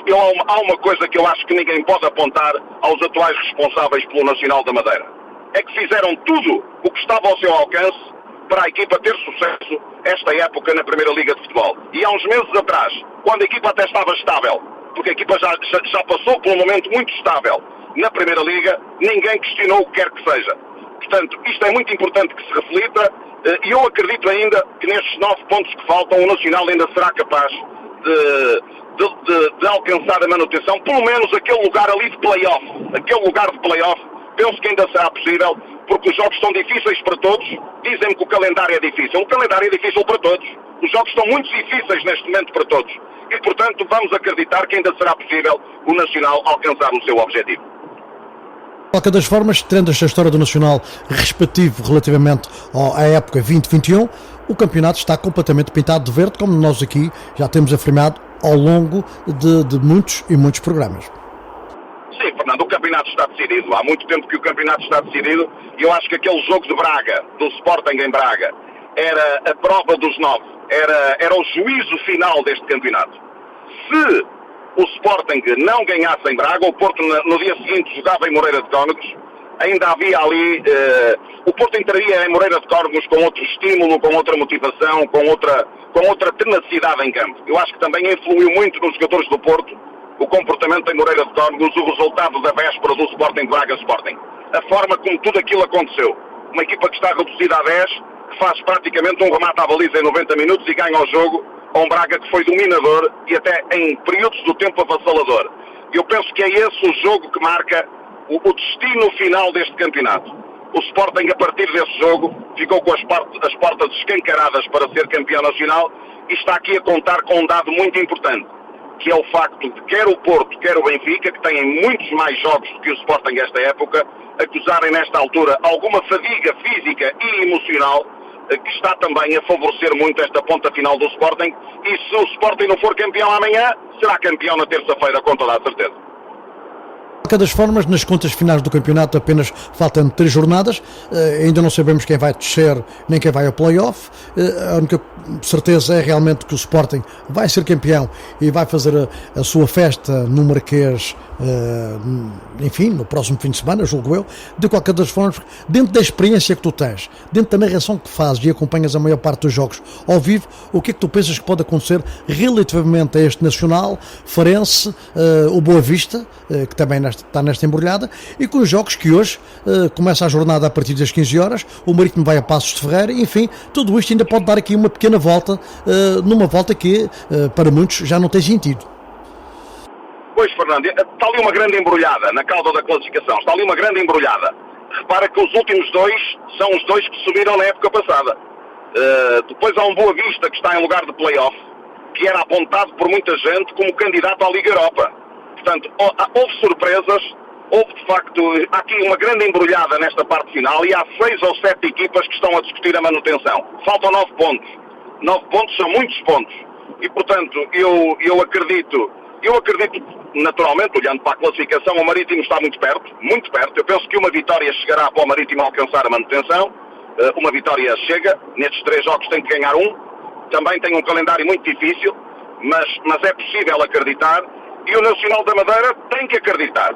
há uma coisa que eu acho que ninguém pode apontar aos atuais responsáveis pelo Nacional da Madeira. É que fizeram tudo o que estava ao seu alcance para a equipa ter sucesso esta época na Primeira Liga de Futebol. E há uns meses atrás, quando a equipa até estava estável, porque a equipa já passou por um momento muito estável na Primeira Liga, ninguém questionou o que quer que seja. Portanto, isto é muito importante que se reflita, e eu acredito ainda que nestes 9 pontos que faltam, o Nacional ainda será capaz de alcançar a manutenção, pelo menos aquele lugar ali de play-off. Aquele lugar de play-off, penso que ainda será possível, porque os jogos são difíceis para todos. Dizem-me que o calendário é difícil. O calendário é difícil para todos. Os jogos estão muito difíceis neste momento para todos. E, portanto, vamos acreditar que ainda será possível o Nacional alcançar o seu objetivo.
De qualquer das formas, tendo esta história do Nacional respectivo relativamente à época 2021, o campeonato está completamente pintado de verde, como nós aqui já temos afirmado ao longo de muitos e muitos programas.
Sim, Fernando, o campeonato está decidido. Há muito tempo que o campeonato está decidido e eu acho que aquele jogo de Braga, do Sporting em Braga, era a prova dos 9. Era o juízo final deste campeonato. Se o Sporting não ganhasse em Braga, o Porto no dia seguinte jogava em Moreira de Cónegos, ainda havia ali, o Porto entraria em Moreira de Cónegos com outro estímulo, com outra motivação, com outra tenacidade em campo. Eu acho que também influiu muito nos jogadores do Porto o comportamento em Moreira de Cónegos, o resultado da véspera do Sporting Braga Sporting. A forma como tudo aquilo aconteceu. Uma equipa que está reduzida a 10, que faz praticamente um remate à baliza em 90 minutos e ganha o jogo a um Braga que foi dominador e até em períodos do tempo avassalador. Eu penso que é esse o jogo que marca o destino final deste campeonato. O Sporting, a partir desse jogo, ficou com as portas escancaradas para ser campeão nacional e está aqui a contar com um dado muito importante, que é o facto de quer o Porto, quer o Benfica, que têm muitos mais jogos do que o Sporting esta época, acusarem nesta altura alguma fadiga física e emocional, que está também a favorecer muito esta ponta final do Sporting, e se o Sporting não for campeão amanhã, será campeão na terça-feira, com toda a certeza.
De qualquer das formas, nas contas finais do campeonato apenas faltam 3 jornadas, ainda não sabemos quem vai descer nem quem vai ao play-off. A única certeza é realmente que o Sporting vai ser campeão e vai fazer a sua festa no Marquês, enfim, no próximo fim de semana, julgo eu. De qualquer das formas, dentro da experiência que tu tens, dentro da narração que fazes e acompanhas a maior parte dos jogos ao vivo, o que é que tu pensas que pode acontecer relativamente a este Nacional, Farense, o Boa Vista, que também está nesta embrulhada, e com os jogos que hoje começa a jornada a partir das 15 horas, o Marítimo vai a Passos de Ferreira, enfim, tudo isto ainda pode dar aqui uma pequena volta, numa volta que para muitos já não tem sentido.
Pois, Fernando, está ali uma grande embrulhada na cauda da classificação, está ali uma grande embrulhada. Repara que os últimos 2 são os 2 que subiram na época passada. Depois há um Boa Vista que está em lugar de play-off, que era apontado por muita gente como candidato à Liga Europa. Portanto, houve surpresas, houve de facto, há aqui uma grande embrulhada nesta parte final e há 6 ou 7 equipas que estão a discutir a manutenção. Faltam 9 pontos. 9 pontos são muitos pontos. E, portanto, eu acredito, naturalmente, olhando para a classificação, o Marítimo está muito perto. Eu penso que uma vitória chegará para o Marítimo alcançar a manutenção. Uma vitória chega, nestes 3 jogos tem que ganhar um. Também tem um calendário muito difícil, mas é possível acreditar. E o Nacional da Madeira tem que acreditar,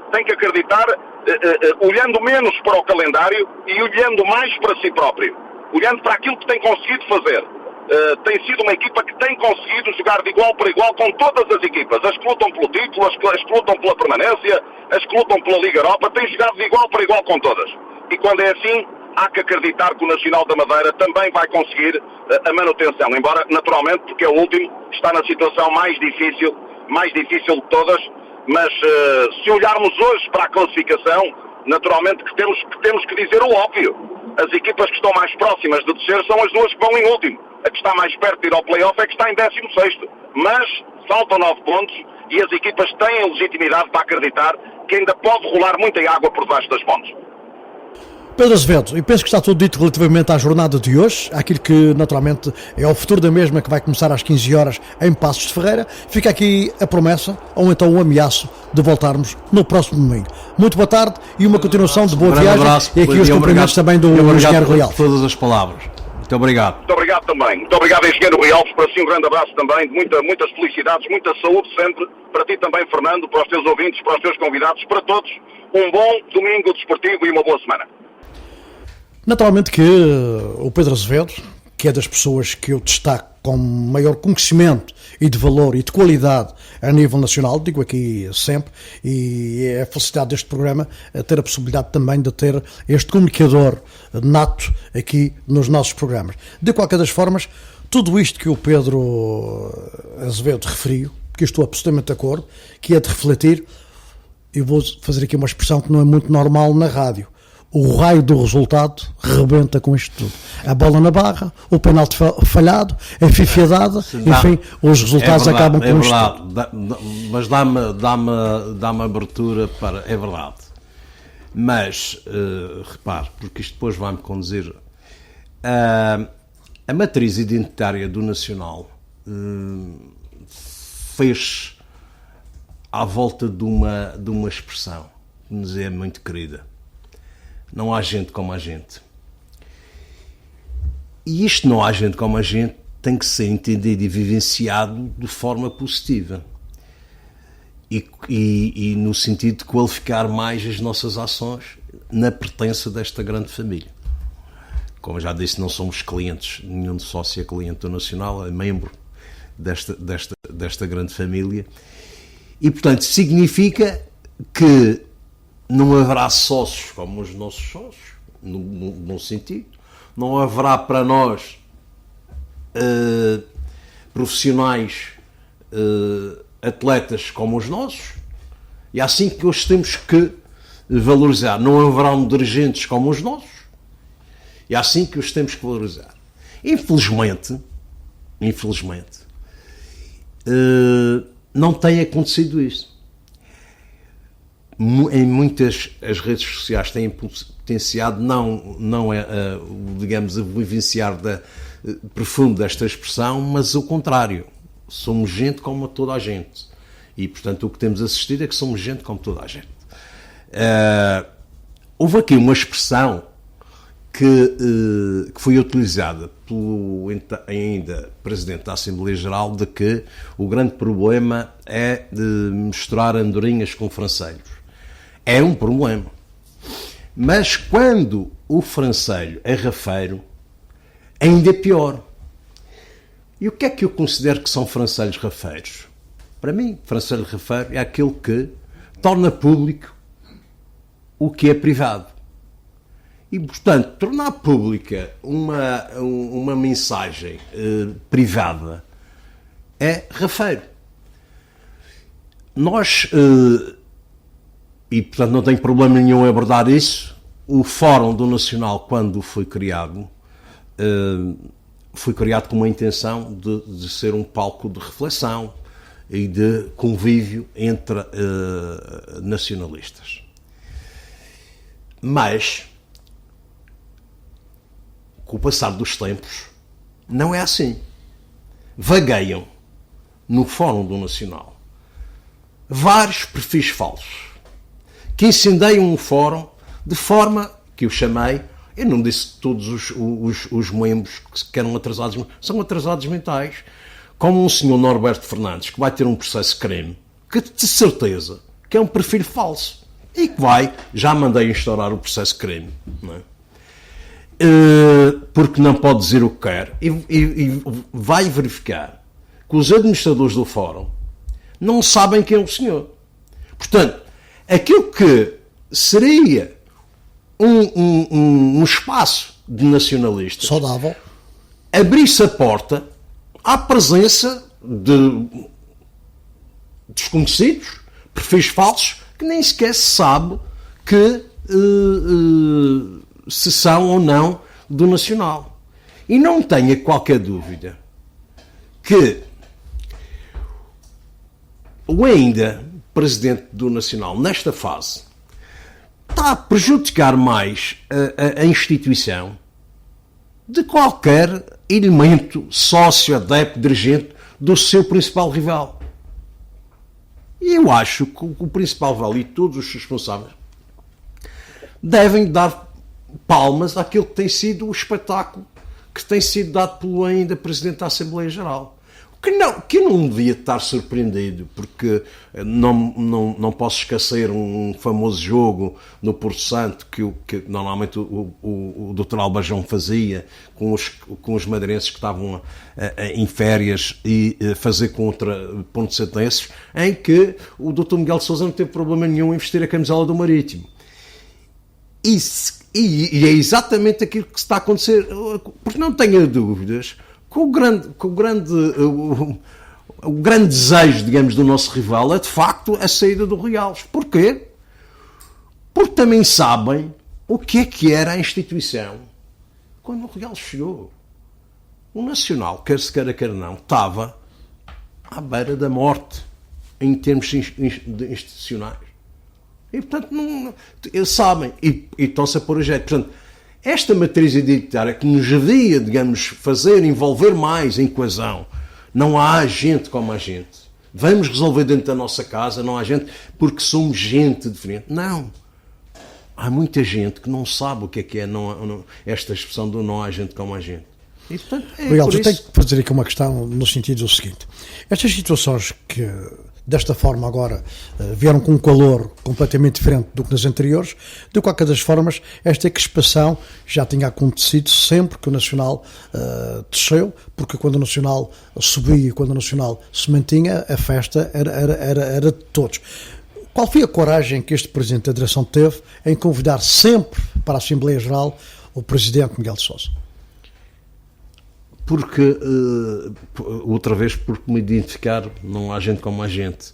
olhando menos para o calendário e olhando mais para si próprio, olhando para aquilo que tem conseguido fazer. Tem sido uma equipa que tem conseguido jogar de igual para igual com todas as equipas, as que lutam pelo título, as que lutam pela permanência, as que lutam pela Liga Europa, tem jogado de igual para igual com todas. E quando é assim, há que acreditar que o Nacional da Madeira também vai conseguir a manutenção, embora naturalmente, porque é o último, está na situação mais difícil de todas, mas se olharmos hoje para a classificação, naturalmente que temos que dizer o óbvio. As equipas que estão mais próximas de descer são as 2 que vão em último. A que está mais perto de ir ao play-off é que está em 16º. Mas faltam 9 pontos e as equipas têm legitimidade para acreditar que ainda pode rolar muita água por debaixo das pontes.
Pedro Azevedo, eu penso que está tudo dito relativamente à jornada de hoje, àquilo que naturalmente é o futuro da mesma, que vai começar às 15 horas em Passos de Ferreira. Fica aqui a promessa, ou então o ameaço, de voltarmos no próximo domingo. Muito boa tarde e uma continuação de boa viagem. E aqui os cumprimentos também do engenheiro Rui Alves.
Todas as palavras. Muito obrigado.
Muito obrigado também. Muito obrigado, engenheiro Rui Alves. Para si um grande abraço também, muitas felicidades, muita saúde sempre. Para ti também, Fernando, para os teus ouvintes, para os teus convidados, para todos. Um bom domingo desportivo e uma boa semana.
Naturalmente que o Pedro Azevedo, que é das pessoas que eu destaco com maior conhecimento e de valor e de qualidade a nível nacional, digo aqui sempre, e é a felicidade deste programa ter a possibilidade também de ter este comunicador nato aqui nos nossos programas. De qualquer das formas, tudo isto que o Pedro Azevedo referiu, que eu estou absolutamente de acordo, que é de refletir, eu vou fazer aqui uma expressão que não é muito normal na rádio. O raio do resultado rebenta com isto tudo. A bola na barra, o penalti falhado, a fifiadada, enfim, os resultados acabam com isto tudo.
Mas dá-me abertura para... É verdade. Mas, repare, porque isto depois vai-me conduzir... A matriz identitária do Nacional fez à volta de uma expressão que nos é muito querida. Não há gente como a gente. E isto não há gente como a gente tem que ser entendido e vivenciado de forma positiva. E no sentido de qualificar mais as nossas ações na pertença desta grande família. Como já disse, não somos clientes, nenhum sócio é cliente do Nacional, é membro desta grande família. E, portanto, significa que não haverá sócios como os nossos sócios, num sentido. Não haverá para nós profissionais, atletas como os nossos. E é assim que hoje temos que valorizar. Não haverão dirigentes como os nossos. E é assim que os temos que valorizar. Infelizmente, não tem acontecido isso. Em muitas as redes sociais têm potenciado digamos, a vivenciar profundo desta expressão, mas o contrário. Somos gente como toda a gente. E, portanto, o que temos assistido é que somos gente como toda a gente. Houve aqui uma expressão que foi utilizada pelo ainda Presidente da Assembleia Geral, de que o grande problema é de misturar andorinhas com francelhos. É um problema. Mas quando o francelho é rafeiro, ainda é pior. E o que é que eu considero que são francelhos rafeiros? Para mim, francelho rafeiro é aquele que torna público o que é privado. E, portanto, tornar pública uma mensagem privada é rafeiro. Nós... E, portanto, não tem problema nenhum em abordar isso. O Fórum do Nacional, quando foi criado com uma intenção de ser um palco de reflexão e de convívio entre nacionalistas. Mas, com o passar dos tempos, não é assim. Vagueiam no Fórum do Nacional vários perfis falsos que incendeiam o fórum de forma que eu chamei, eu não disse que todos os membros que eram atrasados, são atrasados mentais, como um senhor Norberto Fernandes, que vai ter um processo de crime, que de certeza que é um perfil falso, e que já mandei instaurar o processo de crime, não é? Porque não pode dizer o que quer, e vai verificar que os administradores do fórum não sabem quem é o senhor. Portanto, aquilo que seria um espaço de nacionalistas
saudável,
abrir-se a porta à presença de desconhecidos, perfis falsos, que nem sequer se sabe que se são ou não do Nacional. E não tenha qualquer dúvida que, ou ainda presidente do Nacional, nesta fase, está a prejudicar mais a instituição de qualquer elemento, sócio, adepto, dirigente do seu principal rival. E eu acho que o principal rival e todos os responsáveis devem dar palmas àquilo que tem sido o espetáculo que tem sido dado pelo ainda Presidente da Assembleia Geral. Que eu não devia estar surpreendido, porque não posso esquecer um famoso jogo no Porto Santo que normalmente o Dr. Albajão fazia com os madeirenses que estavam em férias e fazer contra Ponte Santenses, em que o Dr. Miguel de Sousa não teve problema nenhum em vestir a camisola do Marítimo. E é exatamente aquilo que está a acontecer, porque não tenha dúvidas que o grande desejo, digamos, do nosso rival é de facto a saída do Reales. Porquê? Porque também sabem o que era a instituição quando o Reales chegou. O Nacional, quer se queira, quer não, estava à beira da morte em termos institucionais. E, portanto, eles sabem e estão-se a pôr a jeito. Portanto, esta matriz identitária que nos devia, digamos, envolver mais em coesão. Não há gente como a gente. Vamos resolver dentro da nossa casa, não há gente porque somos gente diferente. Não. Há muita gente que não sabe o que é esta expressão do não há gente como a gente. E, portanto,
Miguel, eu tenho que fazer aqui uma questão no sentido do seguinte. Estas situações que desta forma agora vieram com um calor completamente diferente do que nas anteriores, de qualquer das formas, esta crispação já tinha acontecido sempre que o Nacional desceu, porque quando o Nacional subia e quando o Nacional se mantinha, a festa era de todos. Qual foi a coragem que este Presidente da Direção teve em convidar sempre para a Assembleia Geral o Presidente Miguel de Sousa?
Porque, outra vez, porque me identificar, não há gente como a gente.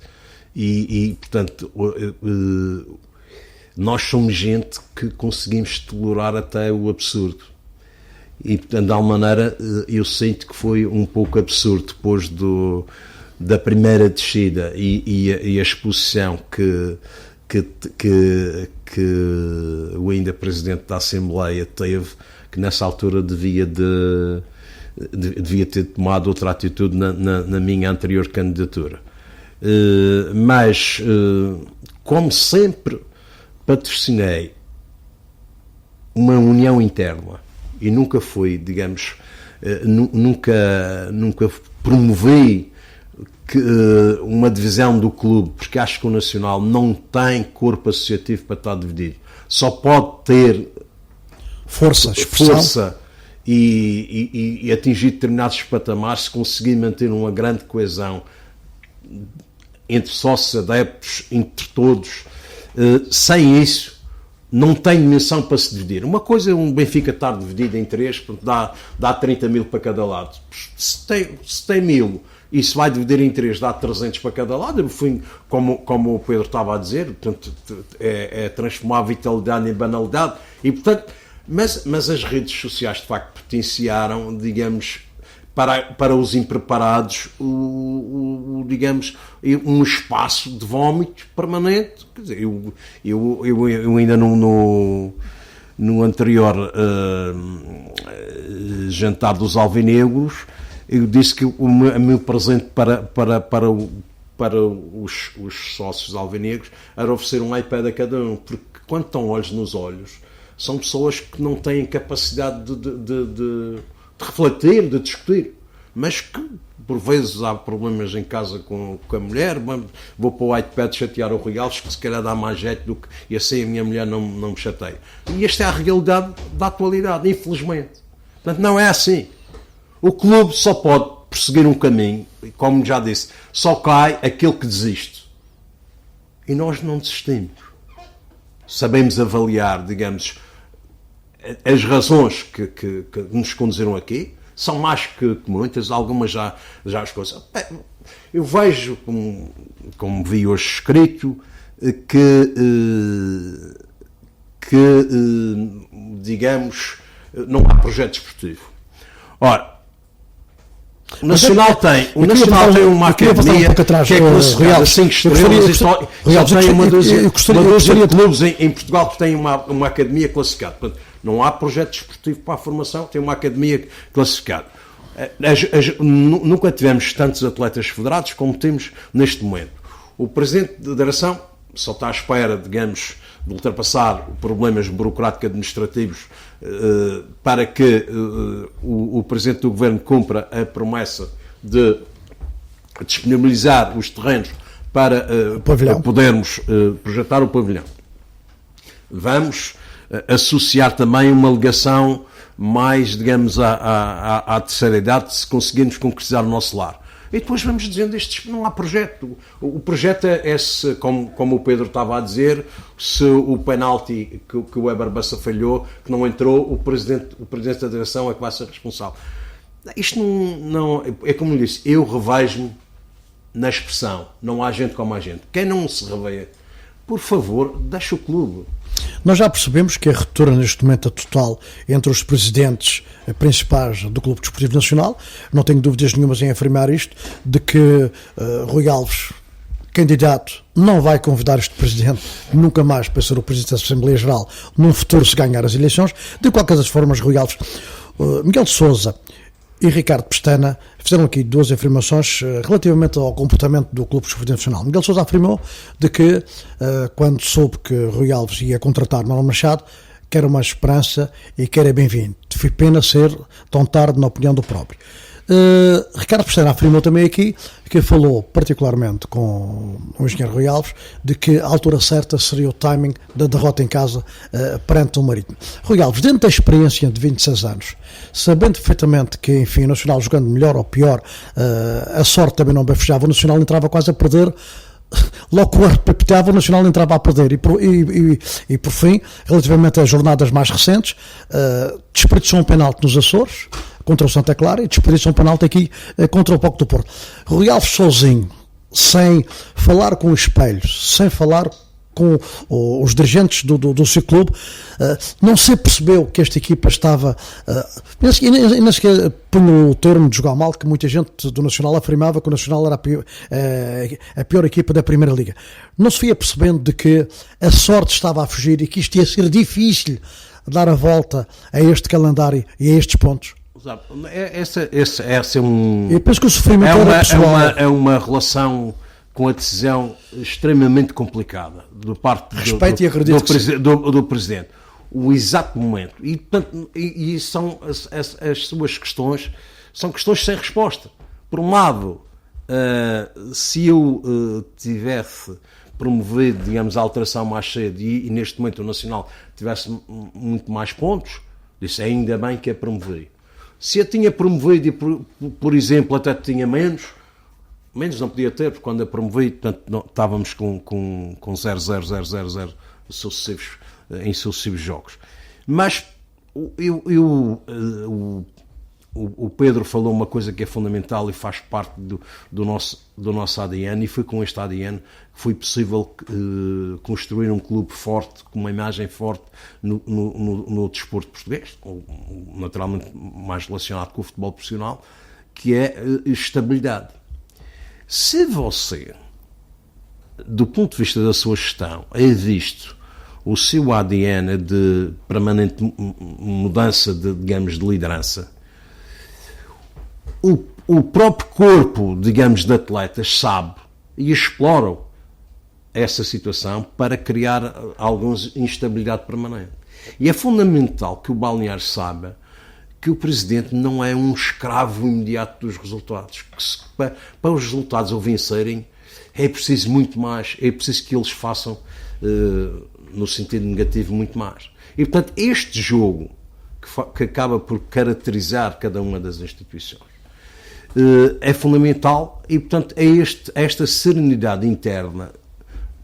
E portanto, nós somos gente que conseguimos tolerar até o absurdo. E, portanto, de alguma maneira, eu sinto que foi um pouco absurdo depois da primeira descida e a exposição que o ainda Presidente da Assembleia teve, que nessa altura devia ter tomado outra atitude na minha anterior candidatura. Mas, como sempre, patrocinei uma união interna e nunca fui, digamos, nunca promovi uma divisão do clube, porque acho que o Nacional não tem corpo associativo para estar dividido. Só pode ter força e atingir determinados patamares se conseguir manter uma grande coesão entre sócios, adeptos, entre todos. Sem isso, não tem dimensão para se dividir. Uma coisa é um Benfica estar dividido em três, porque dá 30 mil para cada lado. Se tem 1000 e se vai dividir em três, dá 300 para cada lado. Como o Pedro estava a dizer, portanto, é transformar a vitalidade em banalidade. E, portanto, mas as redes sociais, de facto, potenciaram, digamos, para os impreparados, digamos, um espaço de vómito permanente. Quer dizer, eu ainda no anterior jantar dos alvinegros, eu disse que o meu presente para os sócios alvinegros era oferecer um iPad a cada um, porque quando estão olhos nos olhos, são pessoas que não têm capacidade de refletir, de discutir, mas que por vezes há problemas em casa com a mulher, vou para o iPad chatear o Reales, que se calhar dá mais jeito do que, e assim a minha mulher não me chateia. E esta é a realidade da atualidade, infelizmente. Portanto, não é assim. O clube só pode perseguir um caminho, e como já disse, só cai aquele que desiste. E nós não desistimos. Sabemos avaliar, digamos, as razões que nos conduziram aqui, são mais que muitas, algumas já as coisas. Eu vejo, como vi hoje escrito, que digamos, não há projeto desportivo. Ora, O Nacional tem uma academia que é classificada 5 estrelas. Só tem uma dúzia de clubes em Portugal que têm uma academia classificada. Portanto, não há projeto desportivo para a formação, tem uma academia classificada. Nunca tivemos tantos atletas federados como temos neste momento. O Presidente da Federação só está à espera, digamos, de ultrapassar problemas burocráticos administrativos para que o Presidente do Governo cumpra a promessa de disponibilizar os terrenos para podermos projetar o pavilhão. Vamos associar também uma ligação mais, digamos, à terceira idade, se conseguirmos concretizar o nosso lar. E depois vamos dizendo, não há projeto. O projeto é se, como o Pedro estava a dizer, se o penalti que o Weber Bassa falhou, que não entrou, o Presidente da Direção é que vai ser responsável. Isto não é como lhe disse, eu revejo-me na expressão, não há gente como a gente. Quem não se reveia, por favor, deixa o clube.
Nós já percebemos que a ruptura neste momento é total entre os presidentes principais do Clube Desportivo Nacional. Não tenho dúvidas nenhumas em afirmar isto, de que Rui Alves, candidato, não vai convidar este presidente nunca mais para ser o presidente da Assembleia Geral num futuro se ganhar as eleições. De qualquer das formas, Rui Alves, Miguel de Sousa e Ricardo Pestana fizeram aqui duas afirmações relativamente ao comportamento do Clube Desportivo Nacional. Miguel de Sousa afirmou de que, quando soube que Rui Alves ia contratar Manuel Machado, que era uma esperança e que era bem-vindo. Foi pena ser tão tarde na opinião do próprio. Ricardo Pestana afirmou também aqui que falou particularmente com o engenheiro Rui Alves de que a altura certa seria o timing da derrota em casa perante o Marítimo. Rui Alves, dentro da experiência de 26 anos, sabendo perfeitamente que, enfim, o Nacional jogando melhor ou pior, a sorte também não bafejava, o Nacional entrava quase a perder. Logo que o árbitro apitava, o Nacional entrava a perder e por fim, relativamente às jornadas mais recentes, desperdiçou um penalti nos Açores contra o Santa Clara e desperdiçou um penalti aqui contra o Poco do Porto. Rui Alves sozinho, sem falar com os espelhos, sem falar com os dirigentes do seu clube, não se percebeu que esta equipa estava, nem sequer punha o termo de jogar mal, que muita gente do Nacional afirmava que o Nacional era a pior equipa da Primeira Liga. Não se ia percebendo de que a sorte estava a fugir e que isto ia ser difícil dar a volta a este calendário e a estes pontos.
Esse é um...
Eu penso que o sofrimento
é uma relação com a decisão extremamente complicada do parte do Presidente. O exato momento. E são as suas questões, são questões sem resposta. Por um lado, se eu tivesse promovido, digamos, a alteração mais cedo e neste momento o Nacional tivesse muito mais pontos, disse ainda bem que a promovi. Se eu tinha promovido e, por exemplo, até tinha menos não podia ter, porque quando a promovi, portanto, não, estávamos com 0-0-0-0-0 em sucessivos jogos. Mas o Pedro falou uma coisa que é fundamental e faz parte do nosso ADN, e foi com este ADN que foi possível construir um clube forte, com uma imagem forte no desporto português, naturalmente mais relacionado com o futebol profissional, que é estabilidade. Se você, do ponto de vista da sua gestão, é visto o seu ADN de permanente mudança de liderança, o próprio corpo, digamos, de atletas sabe e exploram essa situação para criar alguns instabilidade permanente. E é fundamental que o balneário saiba que o Presidente não é um escravo imediato dos resultados. Para os resultados o vencerem, é preciso muito mais, é preciso que eles façam, no sentido negativo, muito mais. E, portanto, este jogo, que acaba por caracterizar cada uma das instituições, é fundamental e, portanto, é esta serenidade interna,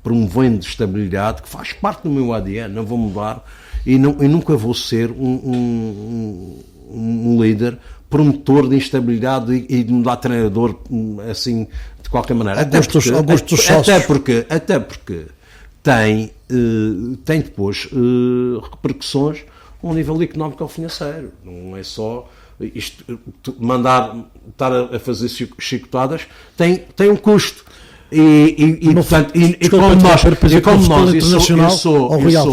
promovendo estabilidade, que faz parte do meu ADN, não vou mudar e nunca vou ser um líder promotor de instabilidade e de mudar treinador assim de qualquer maneira. Até porque tem depois repercussões ao nível económico ou financeiro. Não é só estar a fazer chicotadas tem um custo. Como nós,
no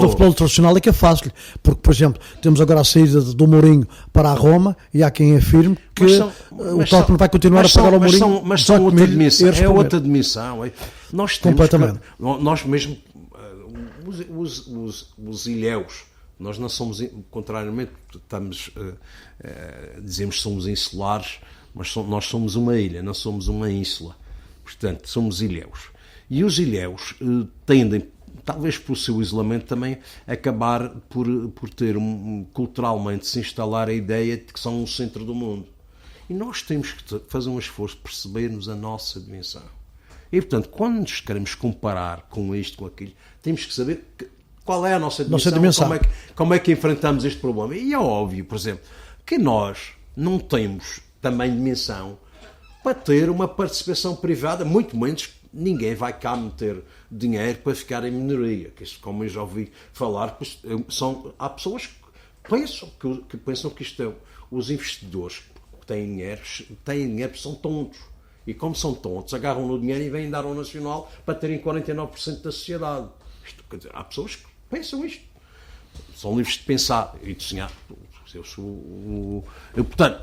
futebol internacional é que é fácil, porque, por exemplo, temos agora a saída do Mourinho para a Roma e há quem afirme que o Tottenham vai continuar a pagar ao Mourinho.
Mas são outra dimensão. É outra dimensão. Nós temos
completamente.
Nós mesmo, os ilhéus, nós não somos, contrariamente, dizemos que somos insulares, mas nós somos uma ilha, não somos uma ínsula. Portanto, somos ilhéus. E os ilhéus tendem, talvez por seu isolamento também, a acabar por ter culturalmente se instalar a ideia de que são o centro do mundo. E nós temos que fazer um esforço para percebermos a nossa dimensão. E, portanto, quando nos queremos comparar com isto, com aquilo, temos que saber qual é a nossa dimensão. Como é que enfrentamos este problema. E é óbvio, por exemplo, que nós não temos também dimensão para ter uma participação privada, muito menos ninguém vai cá meter dinheiro para ficar em minoria. Que isso, como eu já ouvi falar, há pessoas que pensam que isto é, os investidores que têm dinheiro porque são tontos. E como são tontos, agarram no dinheiro e vêm dar ao Nacional para terem 49% da sociedade. Quer dizer, há pessoas que pensam isto. São livres de pensar e de sonhar. Portanto,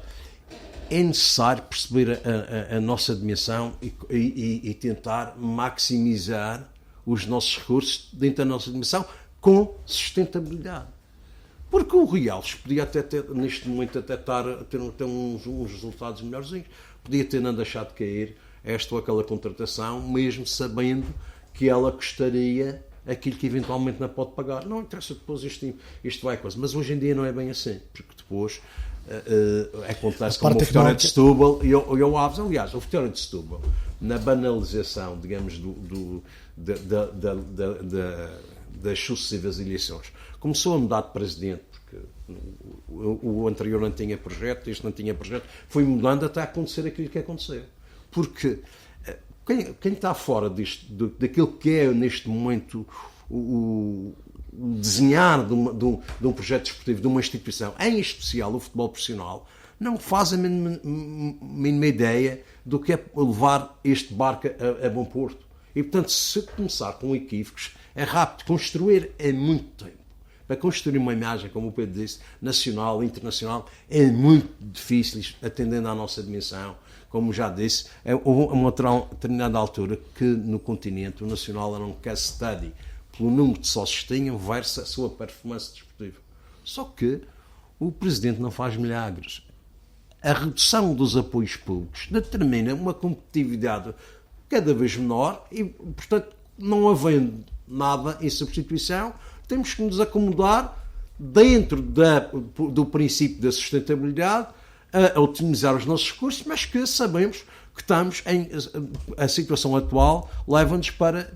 é necessário perceber a nossa dimensão e tentar maximizar os nossos recursos dentro da nossa dimensão com sustentabilidade. Porque o Rui Alves podia até ter, neste momento, até ter uns resultados melhorzinhos. Podia ter não deixado de cair esta ou aquela contratação, mesmo sabendo que ela custaria aquilo que eventualmente não pode pagar. Não interessa, depois isto vai coisa. Mas hoje em dia não é bem assim, porque depois acontece como o Vitória de Setúbal e o Aves. Aliás, o Vitória de Setúbal, na banalização, digamos, das sucessivas eleições, começou a mudar de presidente, porque o anterior não tinha projeto, este não tinha projeto, foi mudando até acontecer aquilo que aconteceu. Porque quem está fora daquilo que é neste momento o desenhar de um projeto desportivo, de uma instituição, em especial o futebol profissional, não faz a mínima ideia do que é levar este barco a bom porto. E, portanto, se começar com equívocos, é rápido. Construir é muito tempo. Para construir uma imagem, como o Pedro disse, nacional, internacional, é muito difícil, atendendo à nossa dimensão. Como já disse, houve uma determinada altura que no continente o nacional era um case study pelo número de sócios que tinham versus a sua performance desportiva. Só que o Presidente não faz milagres. A redução dos apoios públicos determina uma competitividade cada vez menor e, portanto, não havendo nada em substituição, temos que nos acomodar dentro do princípio da sustentabilidade a otimizar os nossos recursos, mas que sabemos que estamos a situação atual leva-nos para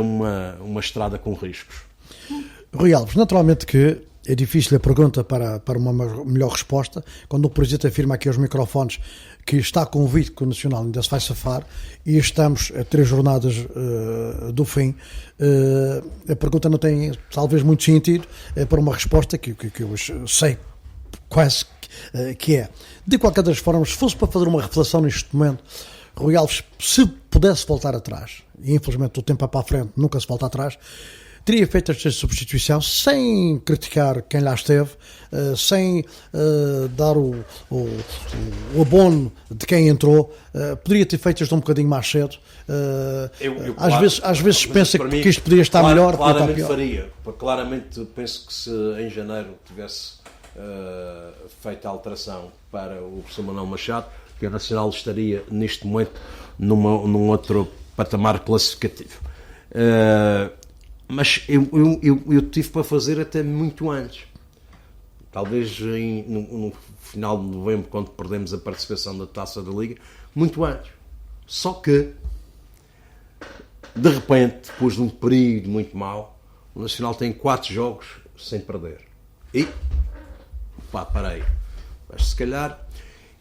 uma estrada com riscos.
Rui Alves, naturalmente que é difícil a pergunta para uma melhor resposta, quando o Presidente afirma aqui aos microfones que está convicto que o Nacional ainda se vai safar e estamos a 3 jornadas do fim. A pergunta não tem talvez muito sentido para uma resposta que eu sei quase que é. De qualquer das formas, se fosse para fazer uma reflexão neste momento, Rui Alves, se pudesse voltar atrás, e infelizmente o tempo é para a frente, nunca se volta atrás, teria feito esta substituição sem criticar quem lá esteve, sem dar o abono de quem entrou, poderia ter feito isto um bocadinho mais cedo. Às vezes pensa que isto poderia estar melhor.
Claramente faria. Claramente penso que se em janeiro tivesse feito a alteração para o professor Manuel Machado, que o Nacional estaria neste momento num outro patamar classificativo. Mas eu tive para fazer até muito antes. Talvez no final de novembro, quando perdemos a participação da Taça da Liga, muito antes. Só que, de repente, depois de um período muito mau, o Nacional tem 4 jogos sem perder. E, parei. Mas se calhar...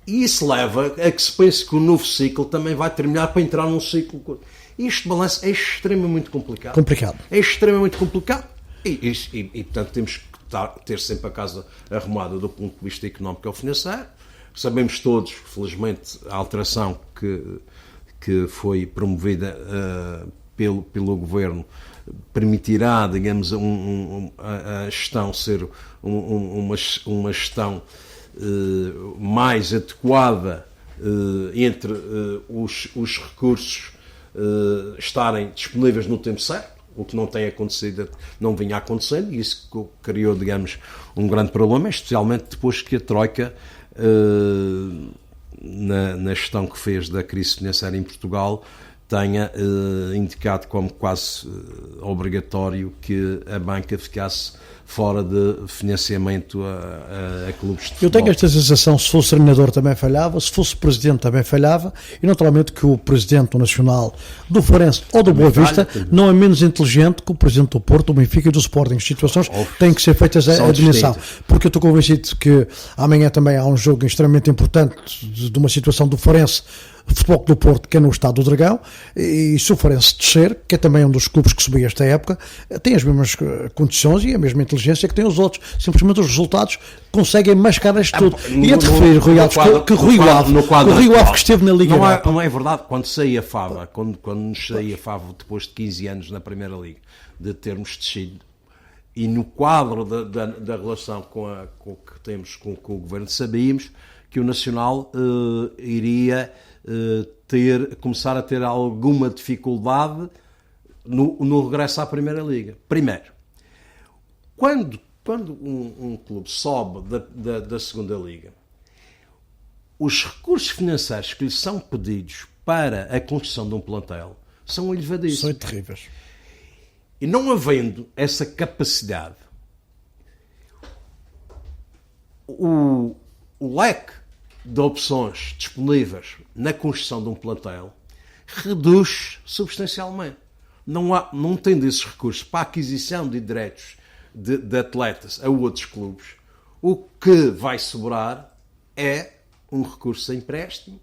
E isso leva a que se pense que o novo ciclo também vai terminar para entrar num ciclo... Este balanço é extremamente complicado. É extremamente complicado. Portanto, temos que ter sempre a casa arrumada do ponto de vista económico ou financeiro. Sabemos todos, felizmente, a alteração que foi promovida pelo Governo permitirá, digamos, a gestão ser uma gestão mais adequada entre os recursos estarem disponíveis no tempo certo, o que não tem acontecido, não vinha acontecendo, e isso criou, digamos, um grande problema, especialmente depois que a Troika, na gestão que fez da crise financeira em Portugal, tenha indicado como quase obrigatório que a banca ficasse fora de financiamento a clubes de futebol.
Eu tenho esta sensação, se fosse treinador também falhava, se fosse presidente também falhava, e naturalmente que o presidente nacional do Farense ou do Boa Vista não é menos inteligente que o presidente do Porto, do Benfica e do Sporting. As situações têm que ser feitas a dimensão, porque eu estou convencido que amanhã também há um jogo extremamente importante de uma situação do Farense, Futebol Clube do Porto, que é no Estado do Dragão, e se o Farense descer, que é também um dos clubes que subiu esta época, tem as mesmas condições e a mesma inteligência que tem os outros. Simplesmente os resultados conseguem mascarar isto tudo. E a te referir, Rui Alves, que o Rio Ave que esteve na Liga Europa.
Não é verdade, quando saí a Fava, quando nos saí a Fava depois de 15 anos na Primeira Liga, de termos descido, e no quadro da relação com o que temos com o Governo, sabíamos que o Nacional iria começar a ter alguma dificuldade no regresso à Primeira Liga. Primeiro, quando um clube sobe da Segunda Liga, os recursos financeiros que lhe são pedidos para a construção de um plantel são elevadíssimos.
São terríveis.
E não havendo essa capacidade, o leque de opções disponíveis na construção de um plantel reduz substancialmente. Não tendo esses recursos para a aquisição de direitos de atletas a outros clubes, o que vai sobrar é um recurso a empréstimo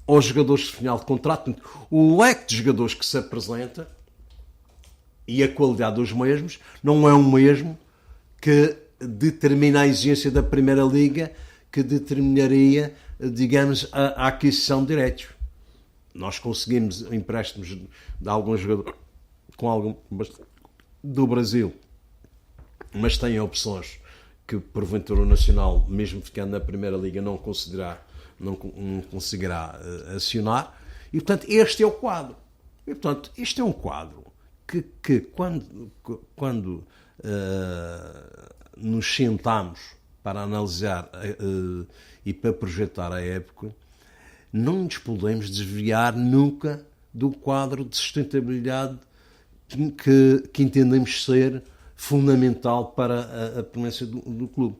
aos jogadores de final de contrato. O leque de jogadores que se apresenta e a qualidade dos mesmos não é o mesmo que determina a exigência da Primeira Liga, que determinaria, digamos, a aquisição de direitos. Nós conseguimos empréstimos de alguns jogadores do Brasil, mas têm opções que porventura o Nacional, mesmo ficando na Primeira Liga, não conseguirá acionar. E portanto este é o quadro. E portanto este é um quadro que quando nos sentamos para analisar e para projetar a época, não nos podemos desviar nunca do quadro de sustentabilidade que entendemos ser fundamental para a permanência do clube.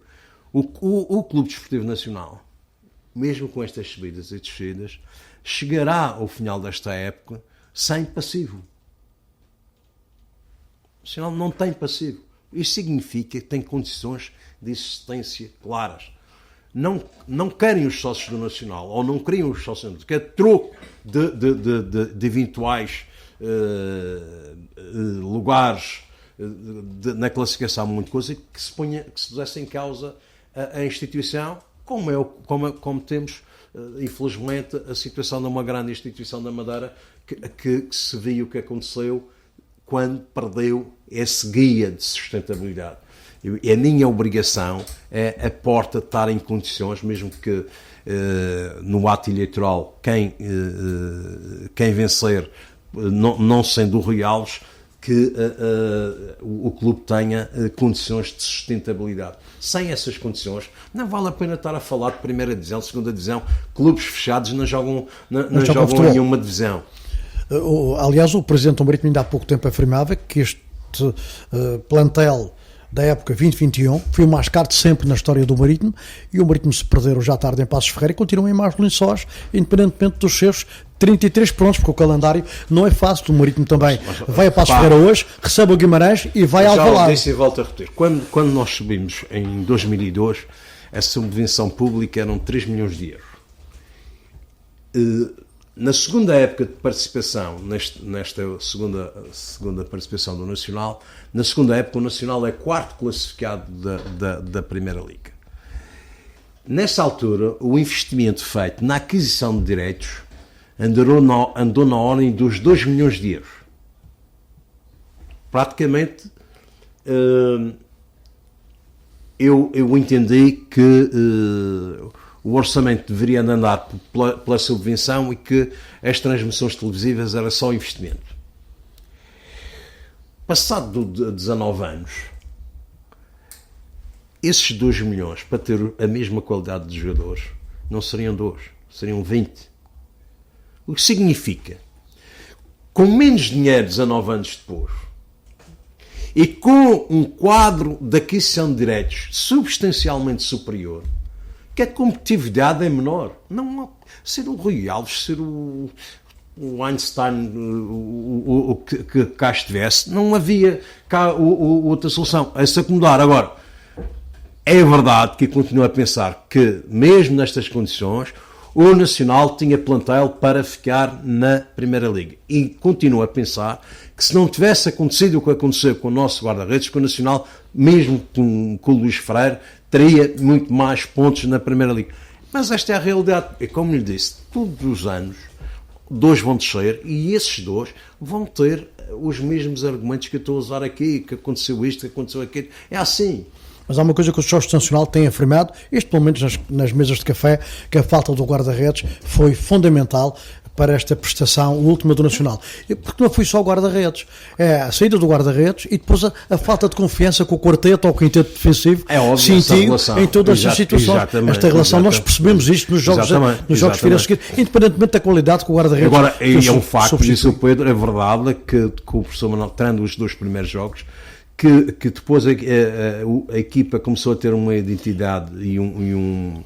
O Clube Desportivo Nacional, mesmo com estas subidas e descidas, chegará ao final desta época sem passivo. O Nacional não tem passivo. Isso significa que tem condições de existência claras. Não querem os sócios do Nacional, ou não queriam os sócios do Nacional, que é troco de eventuais lugares na classificação, muita coisa, que se pusesse em causa a instituição, como temos, infelizmente, a situação de uma grande instituição da Madeira, que se viu o que aconteceu quando perdeu esse guia de sustentabilidade. E a minha obrigação é a Porta estar em condições, mesmo que no ato eleitoral quem vencer, não sendo o Rui Alves, que o clube tenha condições de sustentabilidade. Sem essas condições, não vale a pena estar a falar de primeira divisão, segunda divisão. Clubes fechados não jogam em nenhuma divisão.
Aliás, o Presidente do Marítimo ainda há pouco tempo afirmava que este plantel da época 2021 foi o mais caro de sempre na história do Marítimo, e o Marítimo, se perder já tarde em Passos Ferreira, continua em Marcos Lençóis, independentemente dos seus 33 pontos, porque o calendário não é fácil. O Marítimo também vai a Passos Ferreira hoje, recebe o Guimarães e vai ao Alvalade.
Já disse e volto a repetir. Quando nós subimos em 2002, a subvenção pública eram 3 milhões de euros. Na segunda época de participação, nesta segunda participação do Nacional, na segunda época o Nacional é quarto classificado da Primeira Liga. Nessa altura, o investimento feito na aquisição de direitos andou na ordem dos 2 milhões de euros. Praticamente, eu entendi que o orçamento deveria andar pela subvenção e que as transmissões televisivas era só investimento. Passado de 19 anos, esses 2 milhões, para ter a mesma qualidade de jogadores, não seriam 2, seriam 20. O que significa, com menos dinheiro 19 anos depois, e com um quadro de aquisição de direitos substancialmente superior, que a competitividade é menor. Não ser o Rui Alves, ser o Einstein, o que cá estivesse, não havia cá outra solução a se acomodar. Agora, é verdade que continuo a pensar que, mesmo nestas condições, o Nacional tinha plantel para ficar na Primeira Liga. E continuo a pensar que, se não tivesse acontecido o que aconteceu com o nosso guarda-redes, que o Nacional, mesmo com o Luís Freire, teria muito mais pontos na Primeira Liga. Mas esta é a realidade. E como lhe disse, todos os anos, 2 vão descer e esses 2 vão ter os mesmos argumentos que eu estou a usar aqui, que aconteceu isto, que aconteceu aquilo. É assim.
Mas há uma coisa que o Jorge Nacional tem afirmado, isto pelo menos nas mesas de café, que a falta do guarda-redes foi fundamental para esta prestação última do Nacional. Porque não foi só o guarda-redes. É a saída do guarda-redes e depois a falta de confiança com o quarteto ou o quinteto defensivo sentiu em todas as situações. Esta relação, nós percebemos isto nos jogos finais seguintes, independentemente da qualidade que o guarda-redes...
Agora, é um facto, disse o Pedro, é verdade que o professor Manuel, tendo os 2 primeiros jogos, que depois a equipa começou a ter uma identidade e
uma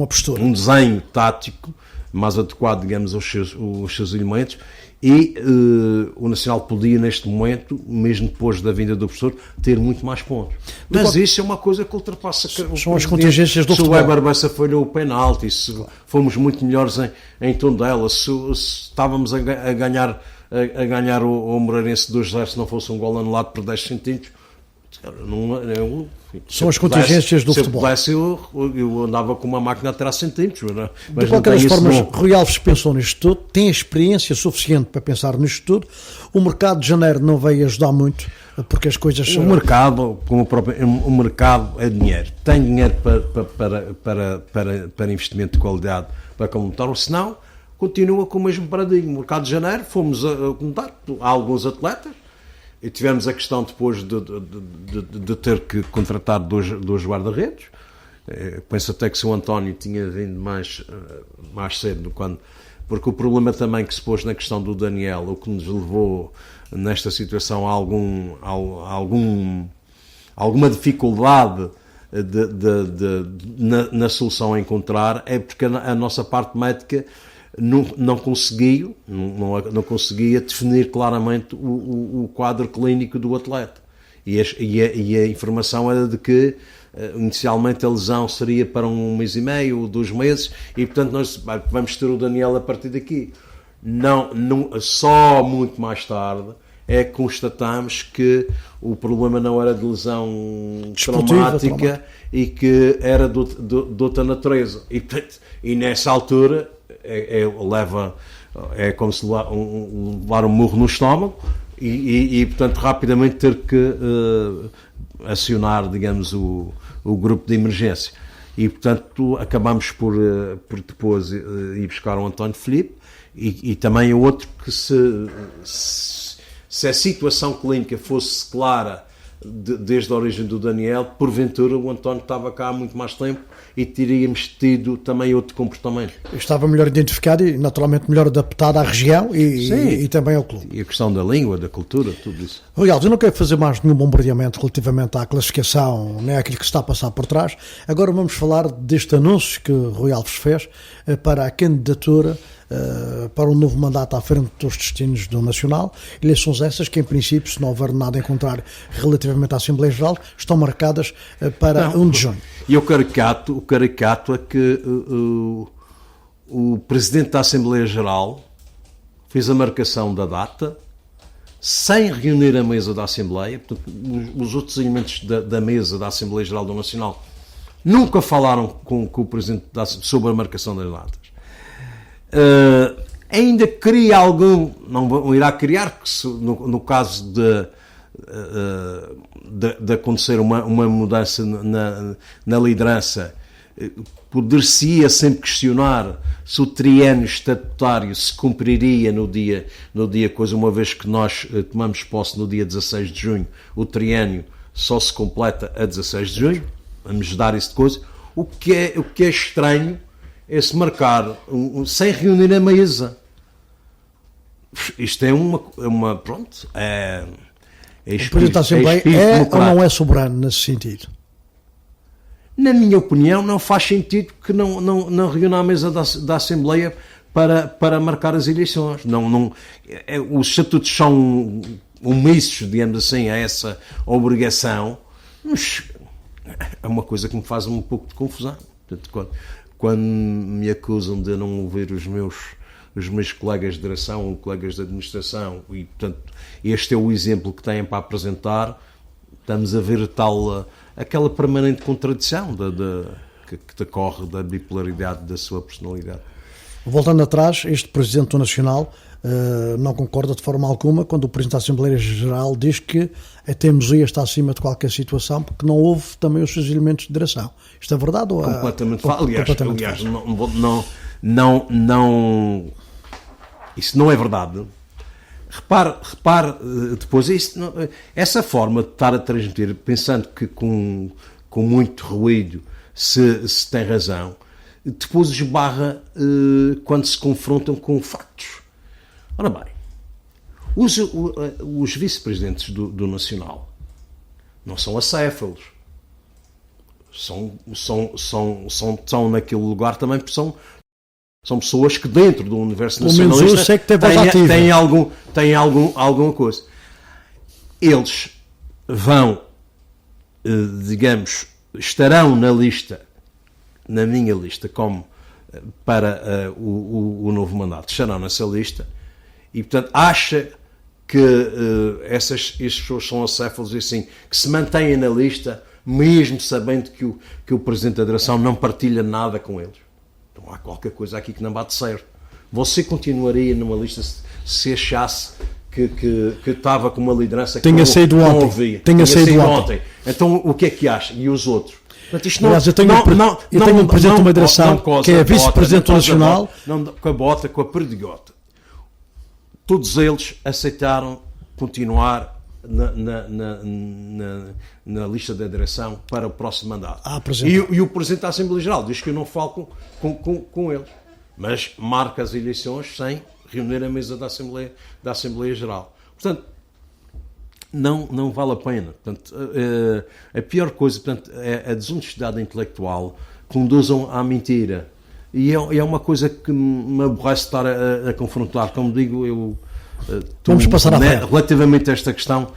postura,
um desenho tático mais adequado, digamos, aos seus elementos, e o Nacional podia, neste momento, mesmo depois da vinda do professor, ter muito mais pontos. Mas isso é uma coisa que ultrapassa...
São as contingências do futebol.
Se o Weber Bessa falhou o penalti, se fomos muito melhores em Tondela, se estávamos a ganhar o Moreirense 2-0 se não fosse um gol anulado por 10 centímetros.
São as contingências do futebol.
Se eu pudesse, eu andava com uma máquina a tirar centímetros. Mas
de qualquer forma, Rui Alves pensou nisto tudo, tem experiência suficiente para pensar nisto tudo. O mercado de janeiro não veio ajudar muito, porque as coisas...
O mercado é dinheiro. Tem dinheiro para investimento de qualidade, para completar, ou senão continua com o mesmo paradigma. O mercado de janeiro, fomos a contar a alguns atletas, e tivemos a questão depois de ter que contratar dois guarda-redes. Penso até que se o António tinha vindo mais cedo, porque o problema também que se pôs na questão do Daniel, o que nos levou nesta situação a alguma dificuldade na solução a encontrar, é porque a nossa parte médica não conseguia definir claramente o quadro clínico do atleta. E a informação era de que inicialmente a lesão seria para 1 mês e meio ou 2 meses, e portanto nós vamos ter o Daniel a partir daqui. Só muito mais tarde é que constatamos que o problema não era de lesão traumática e que era de outra natureza. E nessa altura é como se levar um murro no estômago e portanto rapidamente ter que acionar, digamos, o grupo de emergência, e portanto acabamos por depois ir buscar o António Filipe e também o outro que se a situação clínica fosse clara desde a origem do Daniel, porventura o António estava cá há muito mais tempo e teríamos tido também outro comportamento.
Estava melhor identificado e naturalmente melhor adaptado à região e também ao clube.
E a questão da língua, da cultura, tudo isso.
Rui Alves, eu não quero fazer mais nenhum bombardeamento relativamente à classificação, nem àquilo que está a passar por trás. Agora vamos falar deste anúncio que Rui Alves fez para a candidatura para um novo mandato à frente dos destinos do Nacional. Eleições essas que, em princípio, se não houver nada em contrário relativamente à Assembleia Geral, estão marcadas para 1 de junho.
E o caricato é que o Presidente da Assembleia Geral fez a marcação da data, sem reunir a mesa da Assembleia. Portanto, os outros elementos da mesa da Assembleia Geral do Nacional nunca falaram com o Presidente sobre a marcação das datas. Ainda cria algum, não irá criar, no caso de acontecer uma mudança na liderança, poder-se-ia sempre questionar se o triênio estatutário se cumpriria no dia coisa, uma vez que nós tomamos posse no dia 16 de junho, o triênio só se completa a 16 de junho, vamos dar isso de coisa. O que é estranho é se marcar sem reunir a mesa. Isto é uma pronto, é
o Presidente da Assembleia é ou não é soberano nesse sentido?
Na minha opinião, não faz sentido que não reúna a mesa da Assembleia para marcar as eleições. Os estatutos são omissos, digamos assim, a essa obrigação, mas é uma coisa que me faz um pouco de confusão. Portanto, quando me acusam de não ouvir os meus colegas de direção ou colegas de administração, e portanto este é o exemplo que têm para apresentar, estamos a ver aquela permanente contradição que decorre da bipolaridade da sua personalidade.
Voltando atrás, este Presidente do Nacional não concorda de forma alguma quando o Presidente da Assembleia Geral diz que a teimosia está acima de qualquer situação, porque não houve também os seus elementos de direção. Isto é verdade? Ou
completamente falso. Aliás, isso não é verdade. Repare depois, essa forma de estar a transmitir, pensando que com muito ruído se tem razão, depois esbarra quando se confrontam com factos. Ora bem, os vice-presidentes do Nacional não são acéfalos, estão naquele lugar também porque são pessoas que dentro do universo nacionalista têm alguma coisa. Eles vão, digamos, estarão na minha lista, como para o novo mandato, estarão nessa lista, e portanto acha que essas pessoas são acéfalos e assim, que se mantêm na lista, mesmo sabendo que o Presidente da Direção não partilha nada com eles. Então há qualquer coisa aqui que não bate certo. Você continuaria numa lista se achasse que estava com uma liderança que
Tenha saído ontem.
Então o que é que acha? E os outros? Portanto, isto
aliás, eu tenho um Presidente de uma direção que é Vice-Presidente Nacional.
Com a bota, com a perdigota. Todos eles aceitaram continuar na lista da direção para o próximo mandato. E o Presidente da Assembleia Geral diz que eu não falo com eles, mas marca as eleições sem reunir a mesa da Assembleia Geral. Portanto, não vale a pena. Portanto, a pior coisa, portanto, é a desonestidade intelectual, conduzam à mentira. E é uma coisa que me aborrece estar a confrontar. Como digo, eu
vamos passar à frente.
Relativamente a esta questão,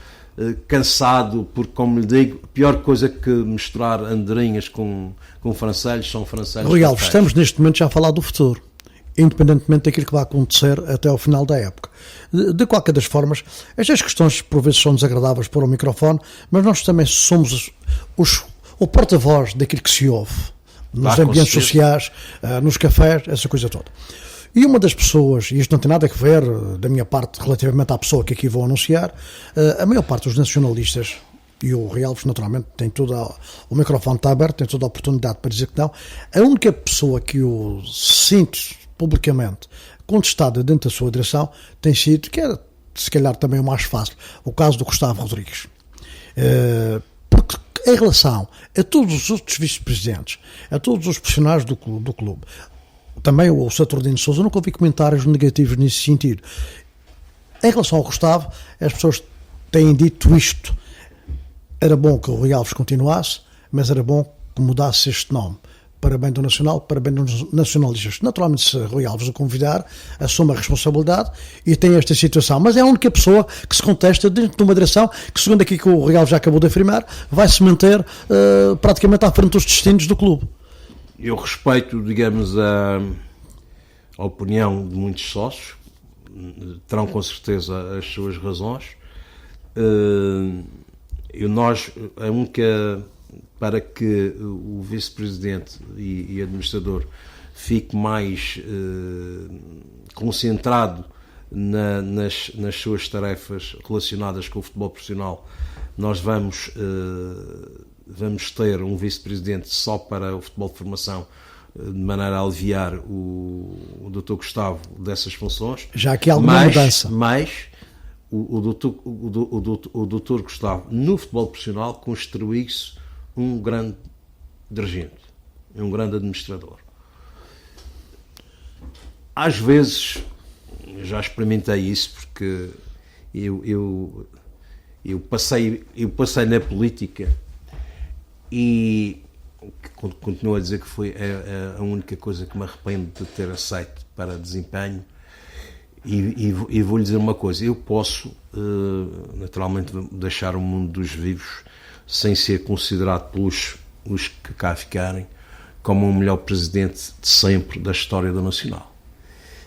cansado, porque, como lhe digo, a pior coisa que misturar andorinhas com francelhos são francelhos.
Rui Alves, estamos neste momento já a falar do futuro, independentemente daquilo que vai acontecer até ao final da época. De qualquer das formas, estas questões por vezes são desagradáveis para o microfone, mas nós também somos o porta-voz daquilo que se ouve nos ambientes sociais, nos cafés, essa coisa toda. E uma das pessoas, e isto não tem nada a ver da minha parte relativamente à pessoa que aqui vou anunciar, a maior parte dos nacionalistas, e o Rui Alves naturalmente tem o microfone está aberto, tem toda a oportunidade para dizer que não, a única pessoa que eu sinto publicamente contestada dentro da sua direção tem sido, que era se calhar também o mais fácil, o caso do Gustavo Rodrigues. Porque em relação a todos os outros vice-presidentes, a todos os profissionais do clube, também o Saturnino Sousa, nunca ouvi comentários negativos nesse sentido. Em relação ao Gustavo, as pessoas têm dito isto: era bom que o Rui Alves continuasse, mas era bom que mudasse este nome, para bem do Nacional, para bem dos nacionalistas. Naturalmente, se Rui Alves o convidar, assume a responsabilidade e tem esta situação. Mas é a única pessoa que se contesta dentro de uma direção que, segundo aqui que o Rui Alves já acabou de afirmar, vai se manter praticamente à frente dos destinos do clube.
Eu respeito, digamos, a opinião de muitos sócios, terão com certeza as suas razões. Para que o vice-presidente e administrador fique mais concentrado nas suas tarefas relacionadas com o futebol profissional, nós vamos ter um vice-presidente só para o futebol de formação, de maneira a aliviar o Dr. Gustavo dessas funções.
Já aqui há alguma mudança.
Mas o Dr. Gustavo, no futebol profissional, construiu-se um grande dirigente, um grande administrador. Às vezes, já experimentei isso, porque eu passei na política e continuo a dizer que foi a única coisa que me arrependo de ter aceito para desempenho. E vou-lhe dizer uma coisa: eu posso naturalmente deixar o mundo dos vivos sem ser considerado pelos que cá ficarem como o melhor presidente de sempre da história do Nacional,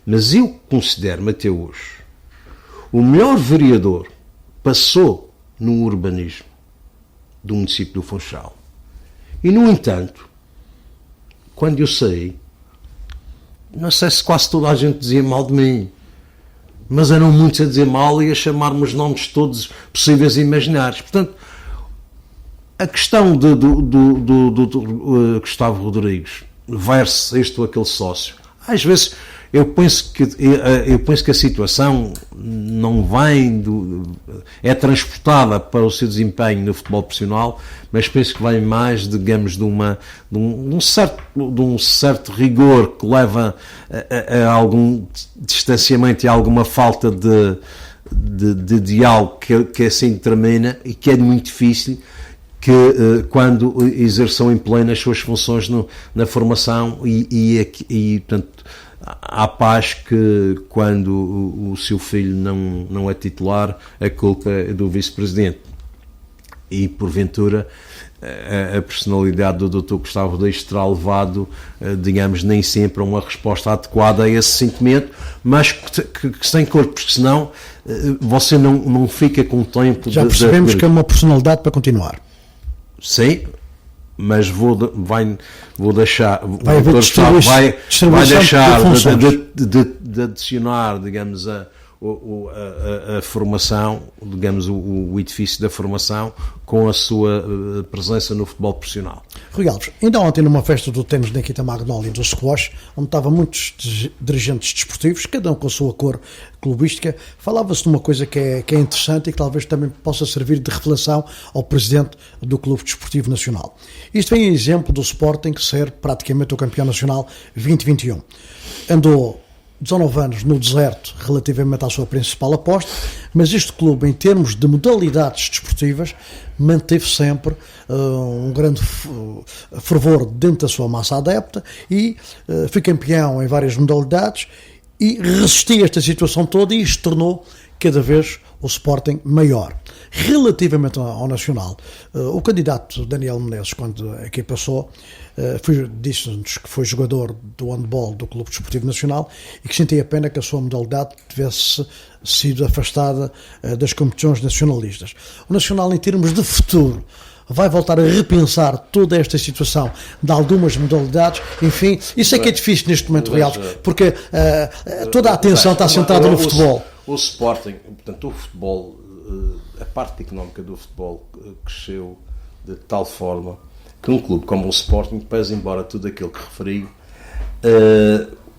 mas eu considero-me até hoje o melhor vereador que passou no urbanismo do município do Funchal. E, no entanto, quando eu saí, não sei se quase toda a gente dizia mal de mim, mas eram muitos a dizer mal e a chamar-me os nomes todos possíveis e imaginários. Portanto, a questão do Gustavo Rodrigues versus este ou aquele sócio, às vezes eu penso que a situação não vem é transportada para o seu desempenho no futebol profissional, mas penso que vem mais, digamos, de um certo rigor que leva a algum distanciamento e a alguma falta de diálogo que assim termina, e que é muito difícil que quando exerçam em pleno as suas funções na formação e portanto, há paz que quando o seu filho não é titular, a culpa é do vice-presidente. E, porventura, a personalidade do Dr. Gustavo Rodrigues terá levado, digamos, nem sempre a uma resposta adequada a esse sentimento, mas que sem corpo, porque senão você não fica com tempo.
Já percebemos que é uma personalidade para continuar.
Sim, mas vou deixar,
vai
deixar de adicionar, digamos, a formação, digamos, o edifício da formação com a sua presença no futebol profissional.
Rui Alves, ainda ontem numa festa do ténis da Quinta Magnólia e do squash, onde estavam muitos dirigentes desportivos, cada um com a sua cor clubística, falava-se de uma coisa que é interessante e que talvez também possa servir de revelação ao presidente do Clube Desportivo Nacional. Isto vem em exemplo do Sporting, que ser praticamente o campeão nacional 2021. Andou 19 anos no deserto relativamente à sua principal aposta, mas este clube, em termos de modalidades desportivas, manteve sempre um grande fervor dentro da sua massa adepta e foi campeão em várias modalidades e resistiu a esta situação toda, e isto tornou cada vez o Sporting maior. Relativamente ao Nacional, o candidato Daniel Menezes, quando aqui passou, disse-nos que foi jogador do handball do Clube Desportivo Nacional e que sentia pena que a sua modalidade tivesse sido afastada das competições nacionalistas. O Nacional, em termos de futuro, vai voltar a repensar toda esta situação de algumas modalidades. Enfim, isso é que é difícil neste momento, real, porque toda a atenção está centrada no futebol.
O Sporting, portanto, o futebol, a parte económica do futebol cresceu de tal forma que um clube como o Sporting, pese embora tudo aquilo que referi,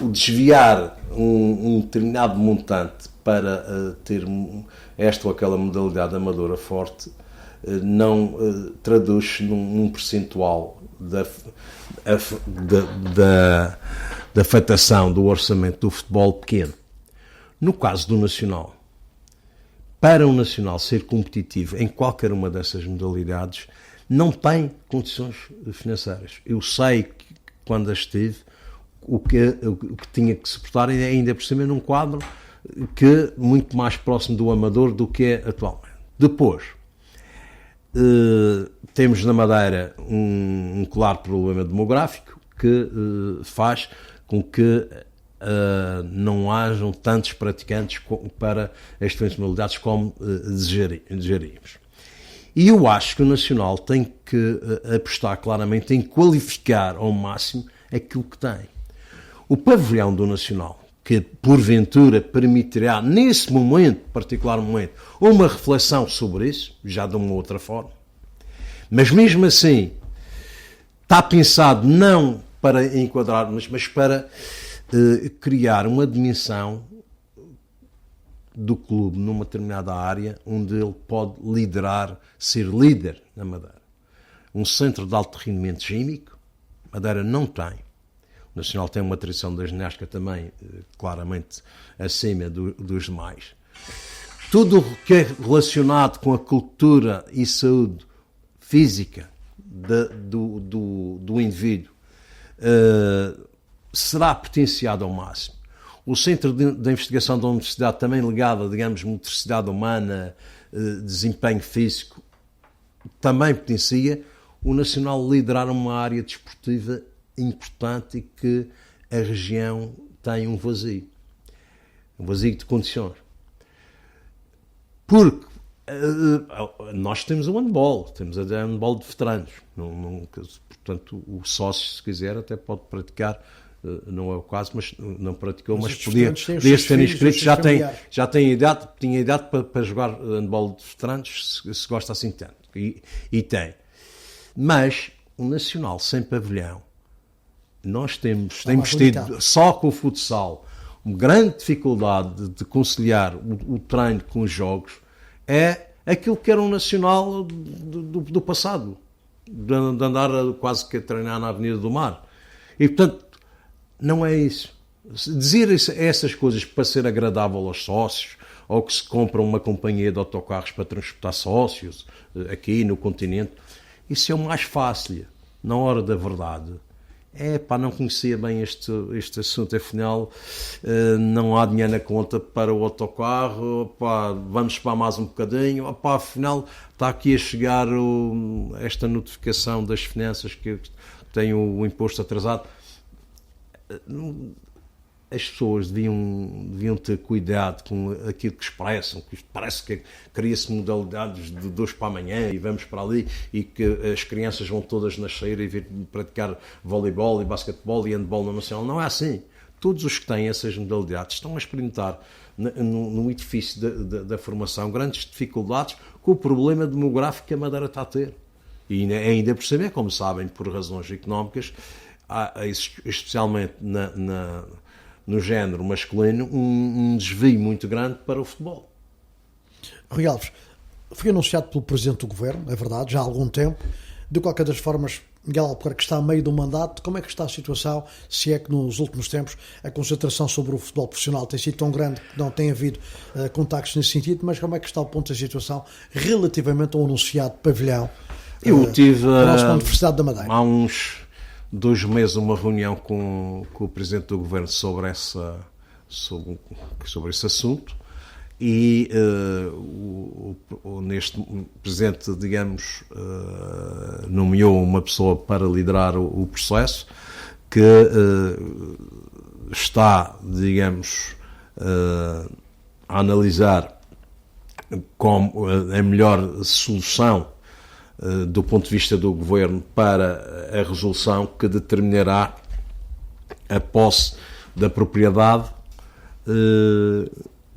o desviar um determinado montante para ter esta ou aquela modalidade amadora forte, não traduz num percentual da afetação do orçamento do futebol pequeno. No caso do Nacional, para o Nacional ser competitivo em qualquer uma dessas modalidades, não tem condições financeiras. Eu sei que quando estive, o que tinha que suportar, ainda por cima, num quadro que muito mais próximo do amador do que é atualmente. Depois, temos na Madeira um claro problema demográfico que faz com que não hajam tantos praticantes para as diferentes modalidades como desejaríamos. E eu acho que o Nacional tem que apostar claramente em qualificar ao máximo aquilo que tem. O pavilhão do Nacional, que porventura permitirá, nesse momento, particular momento, uma reflexão sobre isso, já de uma outra forma, mas mesmo assim está pensado não para enquadrar, mas para criar uma dimensão do clube numa determinada área onde ele pode liderar, ser líder na Madeira. Um centro de alto rendimento gímico, Madeira não tem. O Nacional tem uma tradição da ginástica também claramente acima dos demais. Tudo o que é relacionado com a cultura e saúde física do indivíduo será potenciado ao máximo. O Centro de Investigação da Universidade, também ligado, digamos, motricidade humana, desempenho físico, também potencia o Nacional liderar uma área desportiva importante e que a região tem um vazio de condições. Porque nós temos o handball, temos a handball de veteranos, portanto o sócio, se quiser, até pode praticar, não é o caso, mas não praticou, mas podia ter inscrito, já tinha idade para jogar handball de veteranos, se gosta assim tanto, e tem. Mas o Nacional sem pavilhão, nós temos tido só com o futsal uma grande dificuldade de conciliar o treino com os jogos. É aquilo que era um Nacional do passado, de andar quase que a treinar na Avenida do Mar. E, portanto, não é isso. Dizer essas coisas para ser agradável aos sócios, ou que se compra uma companhia de autocarros para transportar sócios aqui no continente, isso é o mais fácil. Na hora da verdade, não conhecia bem este assunto, afinal não há dinheiro na conta para o autocarro, vamos para mais um bocadinho, afinal está aqui a chegar esta notificação das finanças que tem o imposto atrasado. As pessoas deviam ter cuidado com aquilo que expressam, que parece que cria-se modalidades de hoje para amanhã e vamos para ali e que as crianças vão todas nascer e vir praticar voleibol e basquetebol e handball no Nacional. Não é assim. Todos os que têm essas modalidades estão a experimentar no edifício da formação grandes dificuldades com o problema demográfico que a Madeira está a ter. E ainda por saber, como sabem, por razões económicas, há, especialmente no género masculino, um desvio muito grande para o futebol.
Rui Alves, foi anunciado pelo Presidente do Governo, é verdade, já há algum tempo. De qualquer das formas, Miguel Albuquerque está a meio do mandato. Como é que está a situação, se é que nos últimos tempos a concentração sobre o futebol profissional tem sido tão grande que não tem havido contactos nesse sentido, mas como é que está o ponto da situação relativamente ao anunciado pavilhão
Eu tive
da Universidade da Madeira?
Há uns 2 meses uma reunião com o Presidente do Governo sobre esse assunto e neste Presidente, digamos, nomeou uma pessoa para liderar o processo que está, digamos, a analisar como a melhor solução do ponto de vista do Governo para a resolução que determinará a posse da propriedade,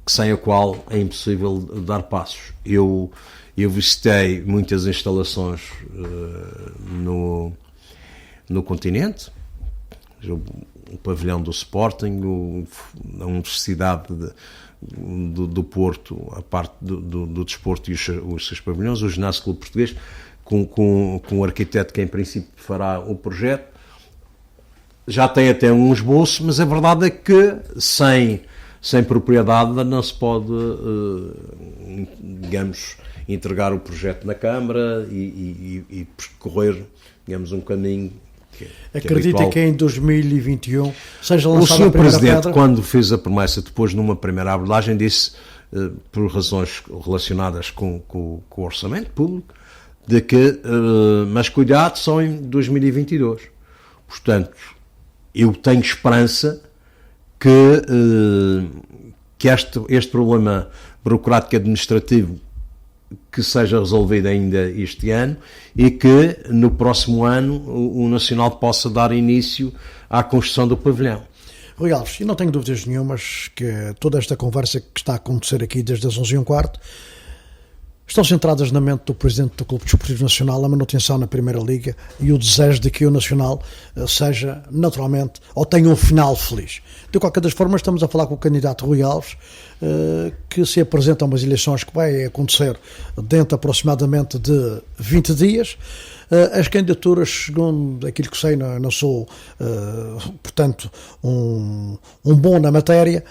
sem a qual é impossível dar passos. Eu visitei muitas instalações no continente, o pavilhão do Sporting, a Universidade do Porto, a parte do desporto e os seus pavilhões, o Ginásio Clube Português, com o arquiteto que em princípio fará o projeto. Já tem até um esboço, mas a verdade é que sem propriedade não se pode, digamos, entregar o projeto na Câmara e percorrer, digamos, um caminho que
Acredita que em 2021 seja lançada
a primeira pedra? O Sr. Presidente, quando fez a promessa, depois numa primeira abordagem, disse, por razões relacionadas com o orçamento público, de que, mas cuidado, só em 2022. Portanto, eu tenho esperança que este problema burocrático administrativo que seja resolvido ainda este ano e que no próximo ano o Nacional possa dar início à construção do pavilhão.
Rui Alves, e não tenho dúvidas nenhumas que toda esta conversa que está a acontecer aqui desde as 11h15 estão centradas na mente do Presidente do Clube Desportivo Nacional, a manutenção na Primeira Liga e o desejo de que o Nacional seja naturalmente, ou tenha um final feliz. De qualquer das formas, estamos a falar com o candidato Rui Alves, que se apresenta a umas eleições que vai acontecer dentro aproximadamente de 20 dias. As candidaturas, segundo aquilo que sei, não sou, portanto, um bom na matéria,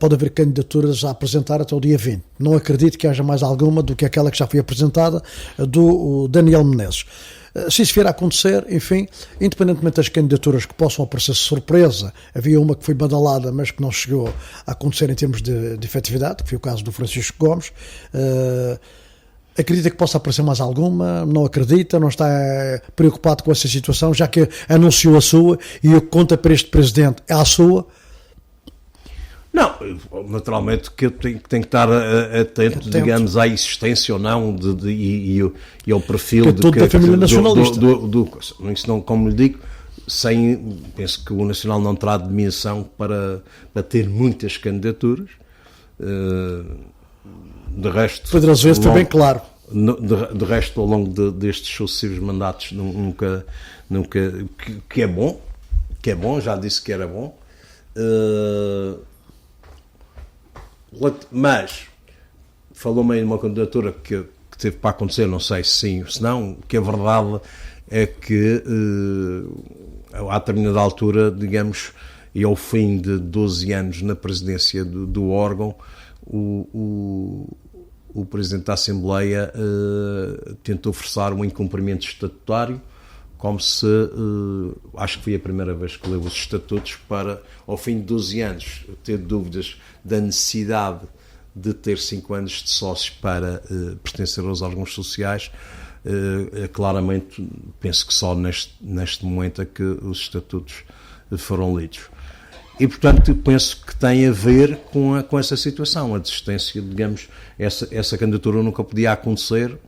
pode haver candidaturas a apresentar até o dia 20. Não acredito que haja mais alguma do que aquela que já foi apresentada do Daniel Menezes. Se isso vier a acontecer, enfim, independentemente das candidaturas que possam aparecer surpresa, havia uma que foi badalada, mas que não chegou a acontecer em termos de efetividade, que foi o caso do Francisco Gomes. Acredita que possa aparecer mais alguma? Não acredita? Não está preocupado com essa situação, já que anunciou a sua e o que conta para este Presidente é a sua?
Não, naturalmente que eu tenho que estar atento, digamos, à existência ou não e ao perfil
da família nacionalista.
Isso não, como lhe digo, penso que o Nacional não terá dimensão para ter muitas candidaturas. De resto,
Pedro Azevedo foi bem claro.
De resto, ao longo destes sucessivos mandatos, nunca que é bom, já disse que era bom. Mas falou-me aí de uma candidatura que teve para acontecer, não sei se sim ou se não, que a verdade é que a determinada altura, digamos, e ao fim de 12 anos na presidência do órgão, o Presidente da Assembleia tentou forçar um incumprimento estatutário, como se, acho que foi a primeira vez que leu os estatutos, para, ao fim de 12 anos, ter dúvidas da necessidade de ter 5 anos de sócios para pertencer aos órgãos sociais. Claramente, penso que só neste momento é que os estatutos foram lidos. E, portanto, penso que tem a ver com essa situação, a desistência, digamos, essa candidatura nunca podia acontecer,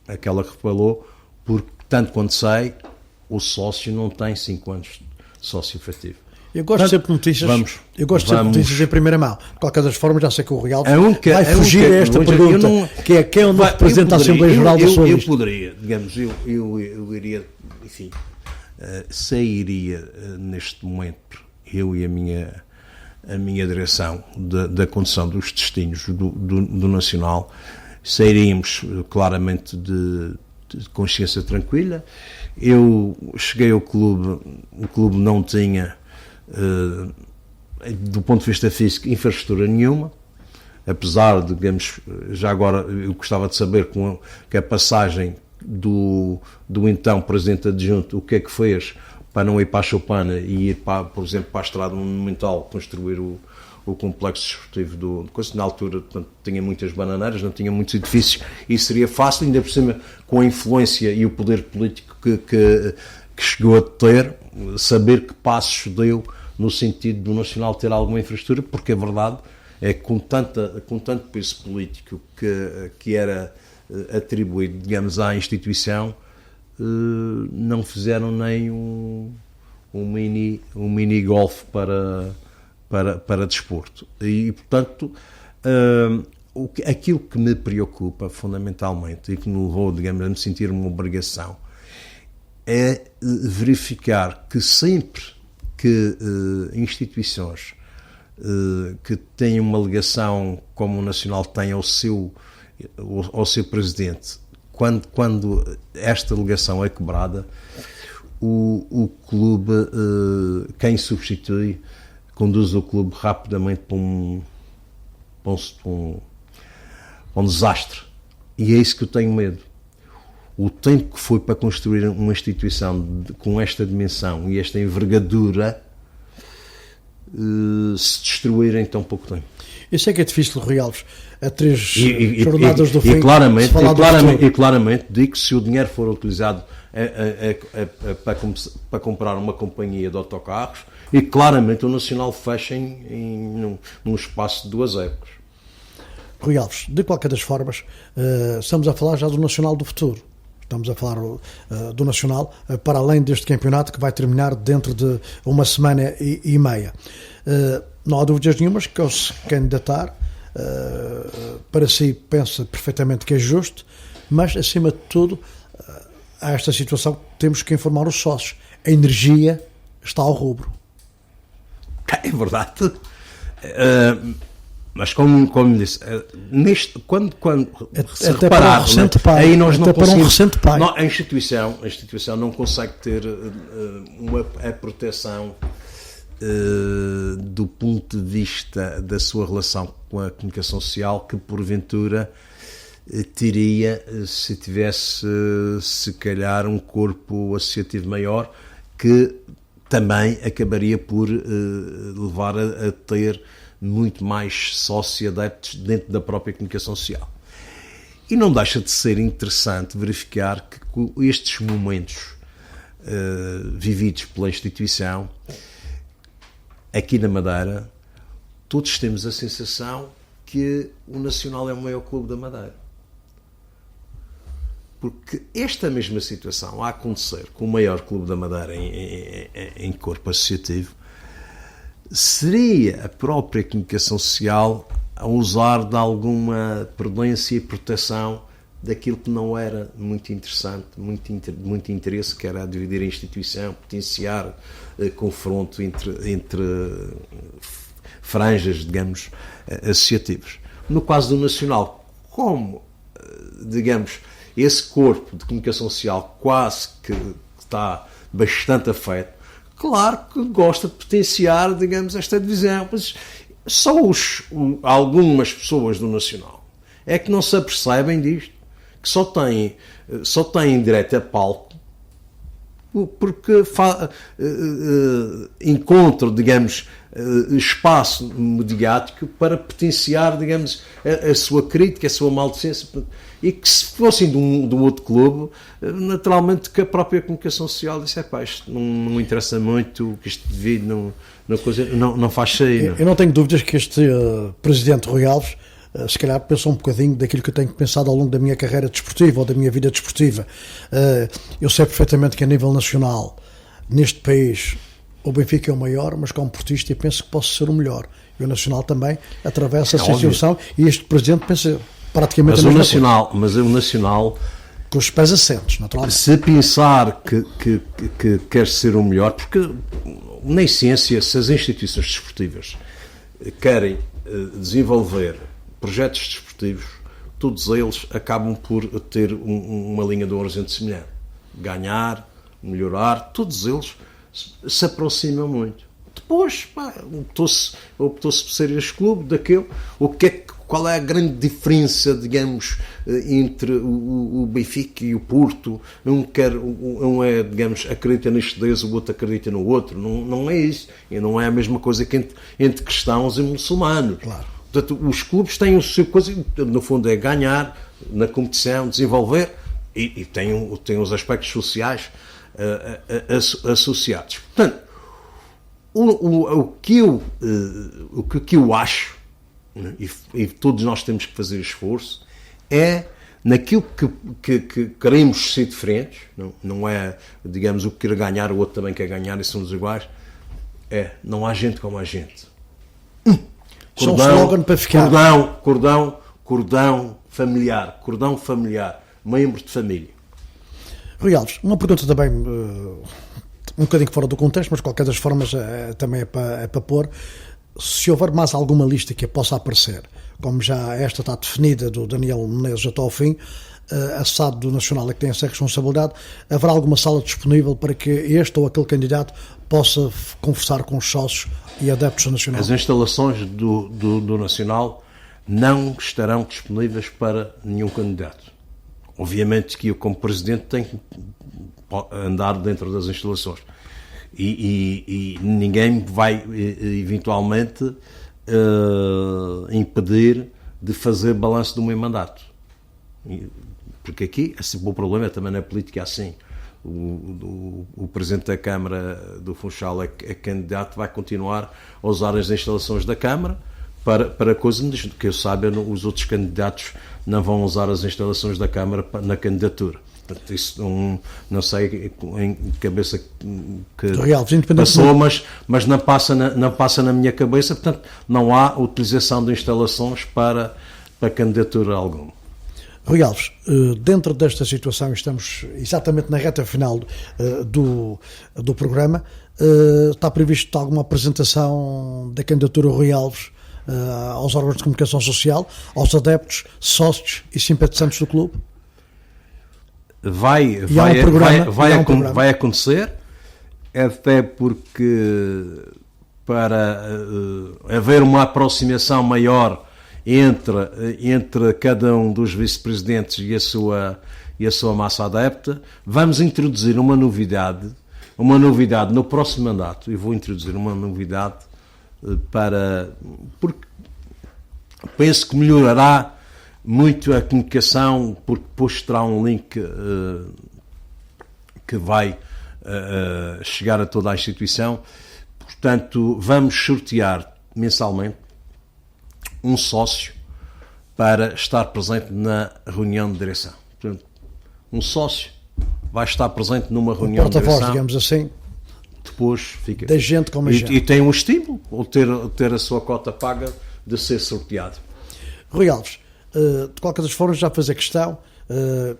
aquela que falou, porque, tanto quanto sei, o sócio não tem 5 anos de sócio efetivo.
Eu gosto sempre de notícias. Eu gosto sempre de notícias em primeira mão. De qualquer das formas, já sei que o Rui Alves vai fugir a esta pergunta, que é quem é o novo Presidente da Assembleia Geral da sua lista.
Eu poderia, digamos, eu iria, enfim, sairia neste momento, eu e a minha direção da condução dos destinos do Nacional, sairíamos claramente de consciência tranquila. Eu cheguei ao clube, o clube não tinha, do ponto de vista físico, infraestrutura nenhuma, apesar de, digamos, já agora eu gostava de saber que a passagem do então Presidente Adjunto, o que é que fez para não ir para a Choupana e ir, por exemplo, para a Estrada Monumental, construir o complexo desportivo do Coisa. Na altura, portanto, tinha muitas bananeiras, não tinha muitos edifícios, e seria fácil, ainda por cima, com a influência e o poder político que chegou a ter, saber que passos deu no sentido do Nacional ter alguma infraestrutura, porque a verdade é que com tanto peso político que era atribuído, digamos, à instituição, não fizeram nem um mini golf para desporto. E, portanto, aquilo que me preocupa fundamentalmente e que me levou, digamos, a me sentir uma obrigação é verificar que sempre que instituições que têm uma ligação como o Nacional tem ao seu presidente, quando esta ligação é quebrada, o clube, quem substitui, conduz o clube rapidamente para um desastre. E é isso que eu tenho medo. O tempo que foi para construir uma instituição com esta dimensão e esta envergadura se destruir em tão pouco tempo.
Eu sei que é difícil, Rui Alves, a 3 jornadas do fim.
E claramente digo que se o dinheiro for utilizado para comprar uma companhia de autocarros, e claramente o Nacional fecha num espaço de 2 épocas.
Rui Alves, de qualquer das formas, estamos a falar já do Nacional do futuro. Estamos a falar do Nacional, para além deste campeonato que vai terminar dentro de uma semana e meia. Não há dúvidas nenhumas que ao se candidatar, para si pensa perfeitamente que é justo, mas acima de tudo, a esta situação temos que informar os sócios. A energia está ao rubro.
É verdade. Mas como disse, quando se
até
reparar,
para um recente pai,
aí nós não conseguimos,
a
instituição não consegue ter a proteção do ponto de vista da sua relação com a comunicação social que porventura teria se tivesse se calhar um corpo associativo maior, que também acabaria por levar a ter muito mais sócio-adeptos dentro da própria comunicação social. E não deixa de ser interessante verificar que estes momentos vividos pela instituição, aqui na Madeira, todos temos a sensação que o Nacional é o maior clube da Madeira. Porque esta mesma situação a acontecer com o maior clube da Madeira em corpo associativo, seria a própria comunicação social a usar de alguma prudência e proteção daquilo que não era muito interessante, muito interesse, que era dividir a instituição, potenciar confronto entre franjas, digamos, associativas. No caso do Nacional, como, digamos, esse corpo de comunicação social quase que está bastante afeto, claro que gosta de potenciar, digamos, esta divisão, mas só algumas pessoas do Nacional é que não se apercebem disto, que só têm direito a palco porque encontram, digamos, espaço mediático para potenciar, digamos, a sua crítica, a sua maldicência, e que se fossem de um outro clube, naturalmente que a própria comunicação social disse, isto não interessa muito, que isto devido não faz sair.
Eu não tenho dúvidas que este presidente Rui Alves se calhar pensou um bocadinho daquilo que eu tenho pensado ao longo da minha carreira desportiva ou da minha vida desportiva. Eu sei perfeitamente que a nível nacional, neste país, o Benfica é o maior, mas como portista eu penso que posso ser o melhor. E o Nacional também atravessa essa situação, e este presidente pensa praticamente a mesma coisa.
Mas o Nacional,
com os pés assentes, naturalmente.
Se pensar que quer ser o melhor, porque na essência, se as instituições desportivas querem desenvolver projetos desportivos, todos eles acabam por ter uma linha de horizonte semelhante. Ganhar, melhorar, todos eles se aproximam muito. Depois, optou-se por ser este clube, daquele, qual é a grande diferença, digamos, entre o Benfica e o Porto? Um é, digamos, acredita neste Deus, o outro acredita no outro. Não é isso. E não é a mesma coisa que entre cristãos e muçulmanos.
Claro.
Portanto, os clubes têm o seu coisa, no fundo é ganhar na competição, desenvolver, e têm os aspectos sociais associados. Portanto, o que eu acho, e todos nós temos que fazer esforço, é naquilo que queremos ser diferentes, não é, digamos, o que quer ganhar, o outro também quer ganhar e somos iguais, não há gente como a gente. Cordão familiar, membro de família.
Rui Alves, uma pergunta também um bocadinho fora do contexto, mas de qualquer das formas também é para pôr. Se houver mais alguma lista que possa aparecer, como já esta está definida do Daniel Menezes até ao fim, a SAD do Nacional é que tem essa responsabilidade, haverá alguma sala disponível para que este ou aquele candidato possa conversar com os sócios e adeptos do Nacional?
As instalações do Nacional não estarão disponíveis para nenhum candidato. Obviamente que eu, como Presidente, tenho que andar dentro das instalações. E ninguém vai eventualmente impedir de fazer balanço do meu mandato. Porque aqui é sempre o problema, também na política é assim. O Presidente da Câmara do Funchal é candidato, vai continuar a usar as instalações da Câmara para coisas que eu saiba, os outros candidatos não vão usar as instalações da Câmara na candidatura. Portanto, isso não sei em cabeça que passou, mas não passa na minha cabeça, portanto não há utilização de instalações para candidatura alguma.
Rui Alves, dentro desta situação, estamos exatamente na reta final do programa, está previsto alguma apresentação da candidatura Rui Alves aos órgãos de comunicação social, aos adeptos, sócios e simpatizantes do clube?
Vai acontecer, até porque para haver uma aproximação maior entre cada um dos vice-presidentes e a sua massa adepta, vamos introduzir uma novidade no próximo mandato, e vou introduzir uma novidade porque penso que melhorará muito a comunicação, porque depois terá um link que vai chegar a toda a instituição. Portanto, vamos sortear mensalmente um sócio para estar presente na reunião de direção. Portanto, um sócio vai estar presente numa reunião de direção.
Digamos assim.
Depois fica.
Da gente como a gente.
E tem um estímulo, ou ter a sua cota paga de ser sorteado.
Rui Alves, de qualquer das formas, já fez a questão,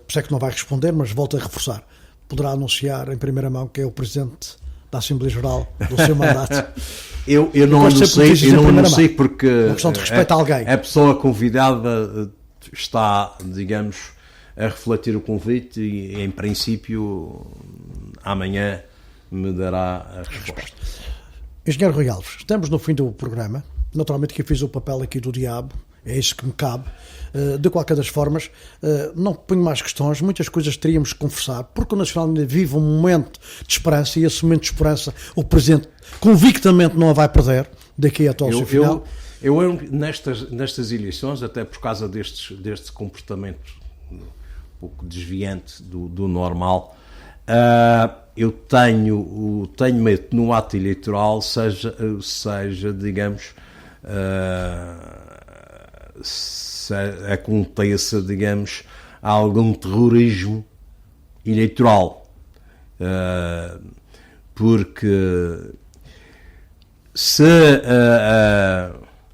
sei que não vai responder, mas volto a reforçar. Poderá anunciar em primeira mão que é o Presidente da Assembleia Geral do seu mandato?
Eu não anuncio porque
uma questão de respeito a alguém.
A pessoa convidada está, digamos, a refletir o convite e, em princípio, amanhã me dará a resposta.
Engenheiro Rui Alves, estamos no fim do programa. Naturalmente que eu fiz o papel aqui do diabo, é isso que me cabe. De qualquer das formas, não ponho mais questões, muitas coisas teríamos que conversar, porque o Nacional ainda vive um momento de esperança, e esse momento de esperança o Presidente convictamente não a vai perder daqui até ao seu final.
Eu nestas eleições, até por causa deste comportamento um pouco desviante do normal, eu tenho medo que no ato eleitoral seja digamos, aconteça, digamos, algum terrorismo eleitoral, porque se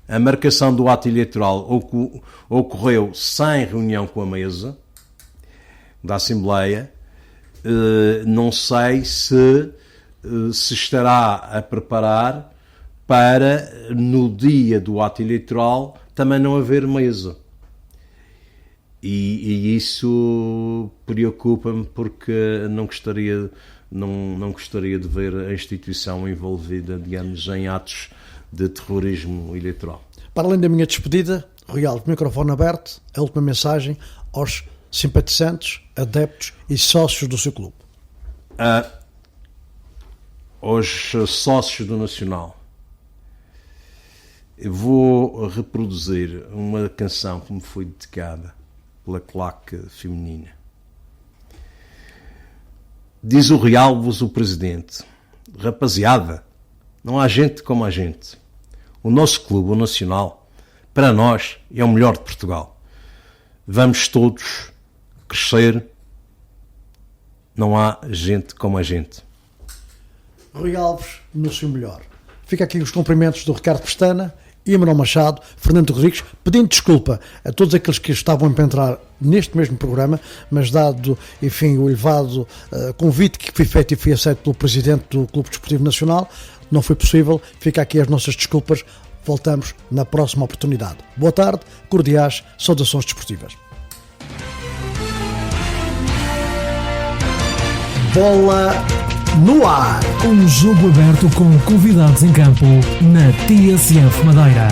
a marcação do ato eleitoral ocorreu sem reunião com a mesa da Assembleia, não sei se estará a preparar para, no dia do ato eleitoral, também não haver mesa. E isso preocupa-me, porque não gostaria de ver a instituição envolvida, digamos, em atos de terrorismo eleitoral.
Para além da minha despedida, Rui Alves, microfone aberto, a última mensagem aos simpatizantes, adeptos e sócios do seu clube.
Aos sócios do Nacional, eu vou reproduzir uma canção que me foi dedicada pela claque feminina. Diz o Rui Alves, o Presidente: rapaziada, não há gente como a gente. O nosso clube, o Nacional, para nós é o melhor de Portugal. Vamos todos crescer. Não há gente como a gente.
Rui Alves, no seu melhor. Fica aqui os cumprimentos do Ricardo Pestana, Manuel Machado, Fernando Rodrigues, pedindo desculpa a todos aqueles que estavam a entrar neste mesmo programa, mas dado, enfim, o elevado convite que foi feito e foi aceito pelo Presidente do Clube Desportivo Nacional, não foi possível. Fica aqui as nossas desculpas. Voltamos na próxima oportunidade. Boa tarde, cordiais saudações desportivas. Bola no ar.
Um jogo aberto com convidados em campo na TSF Madeira.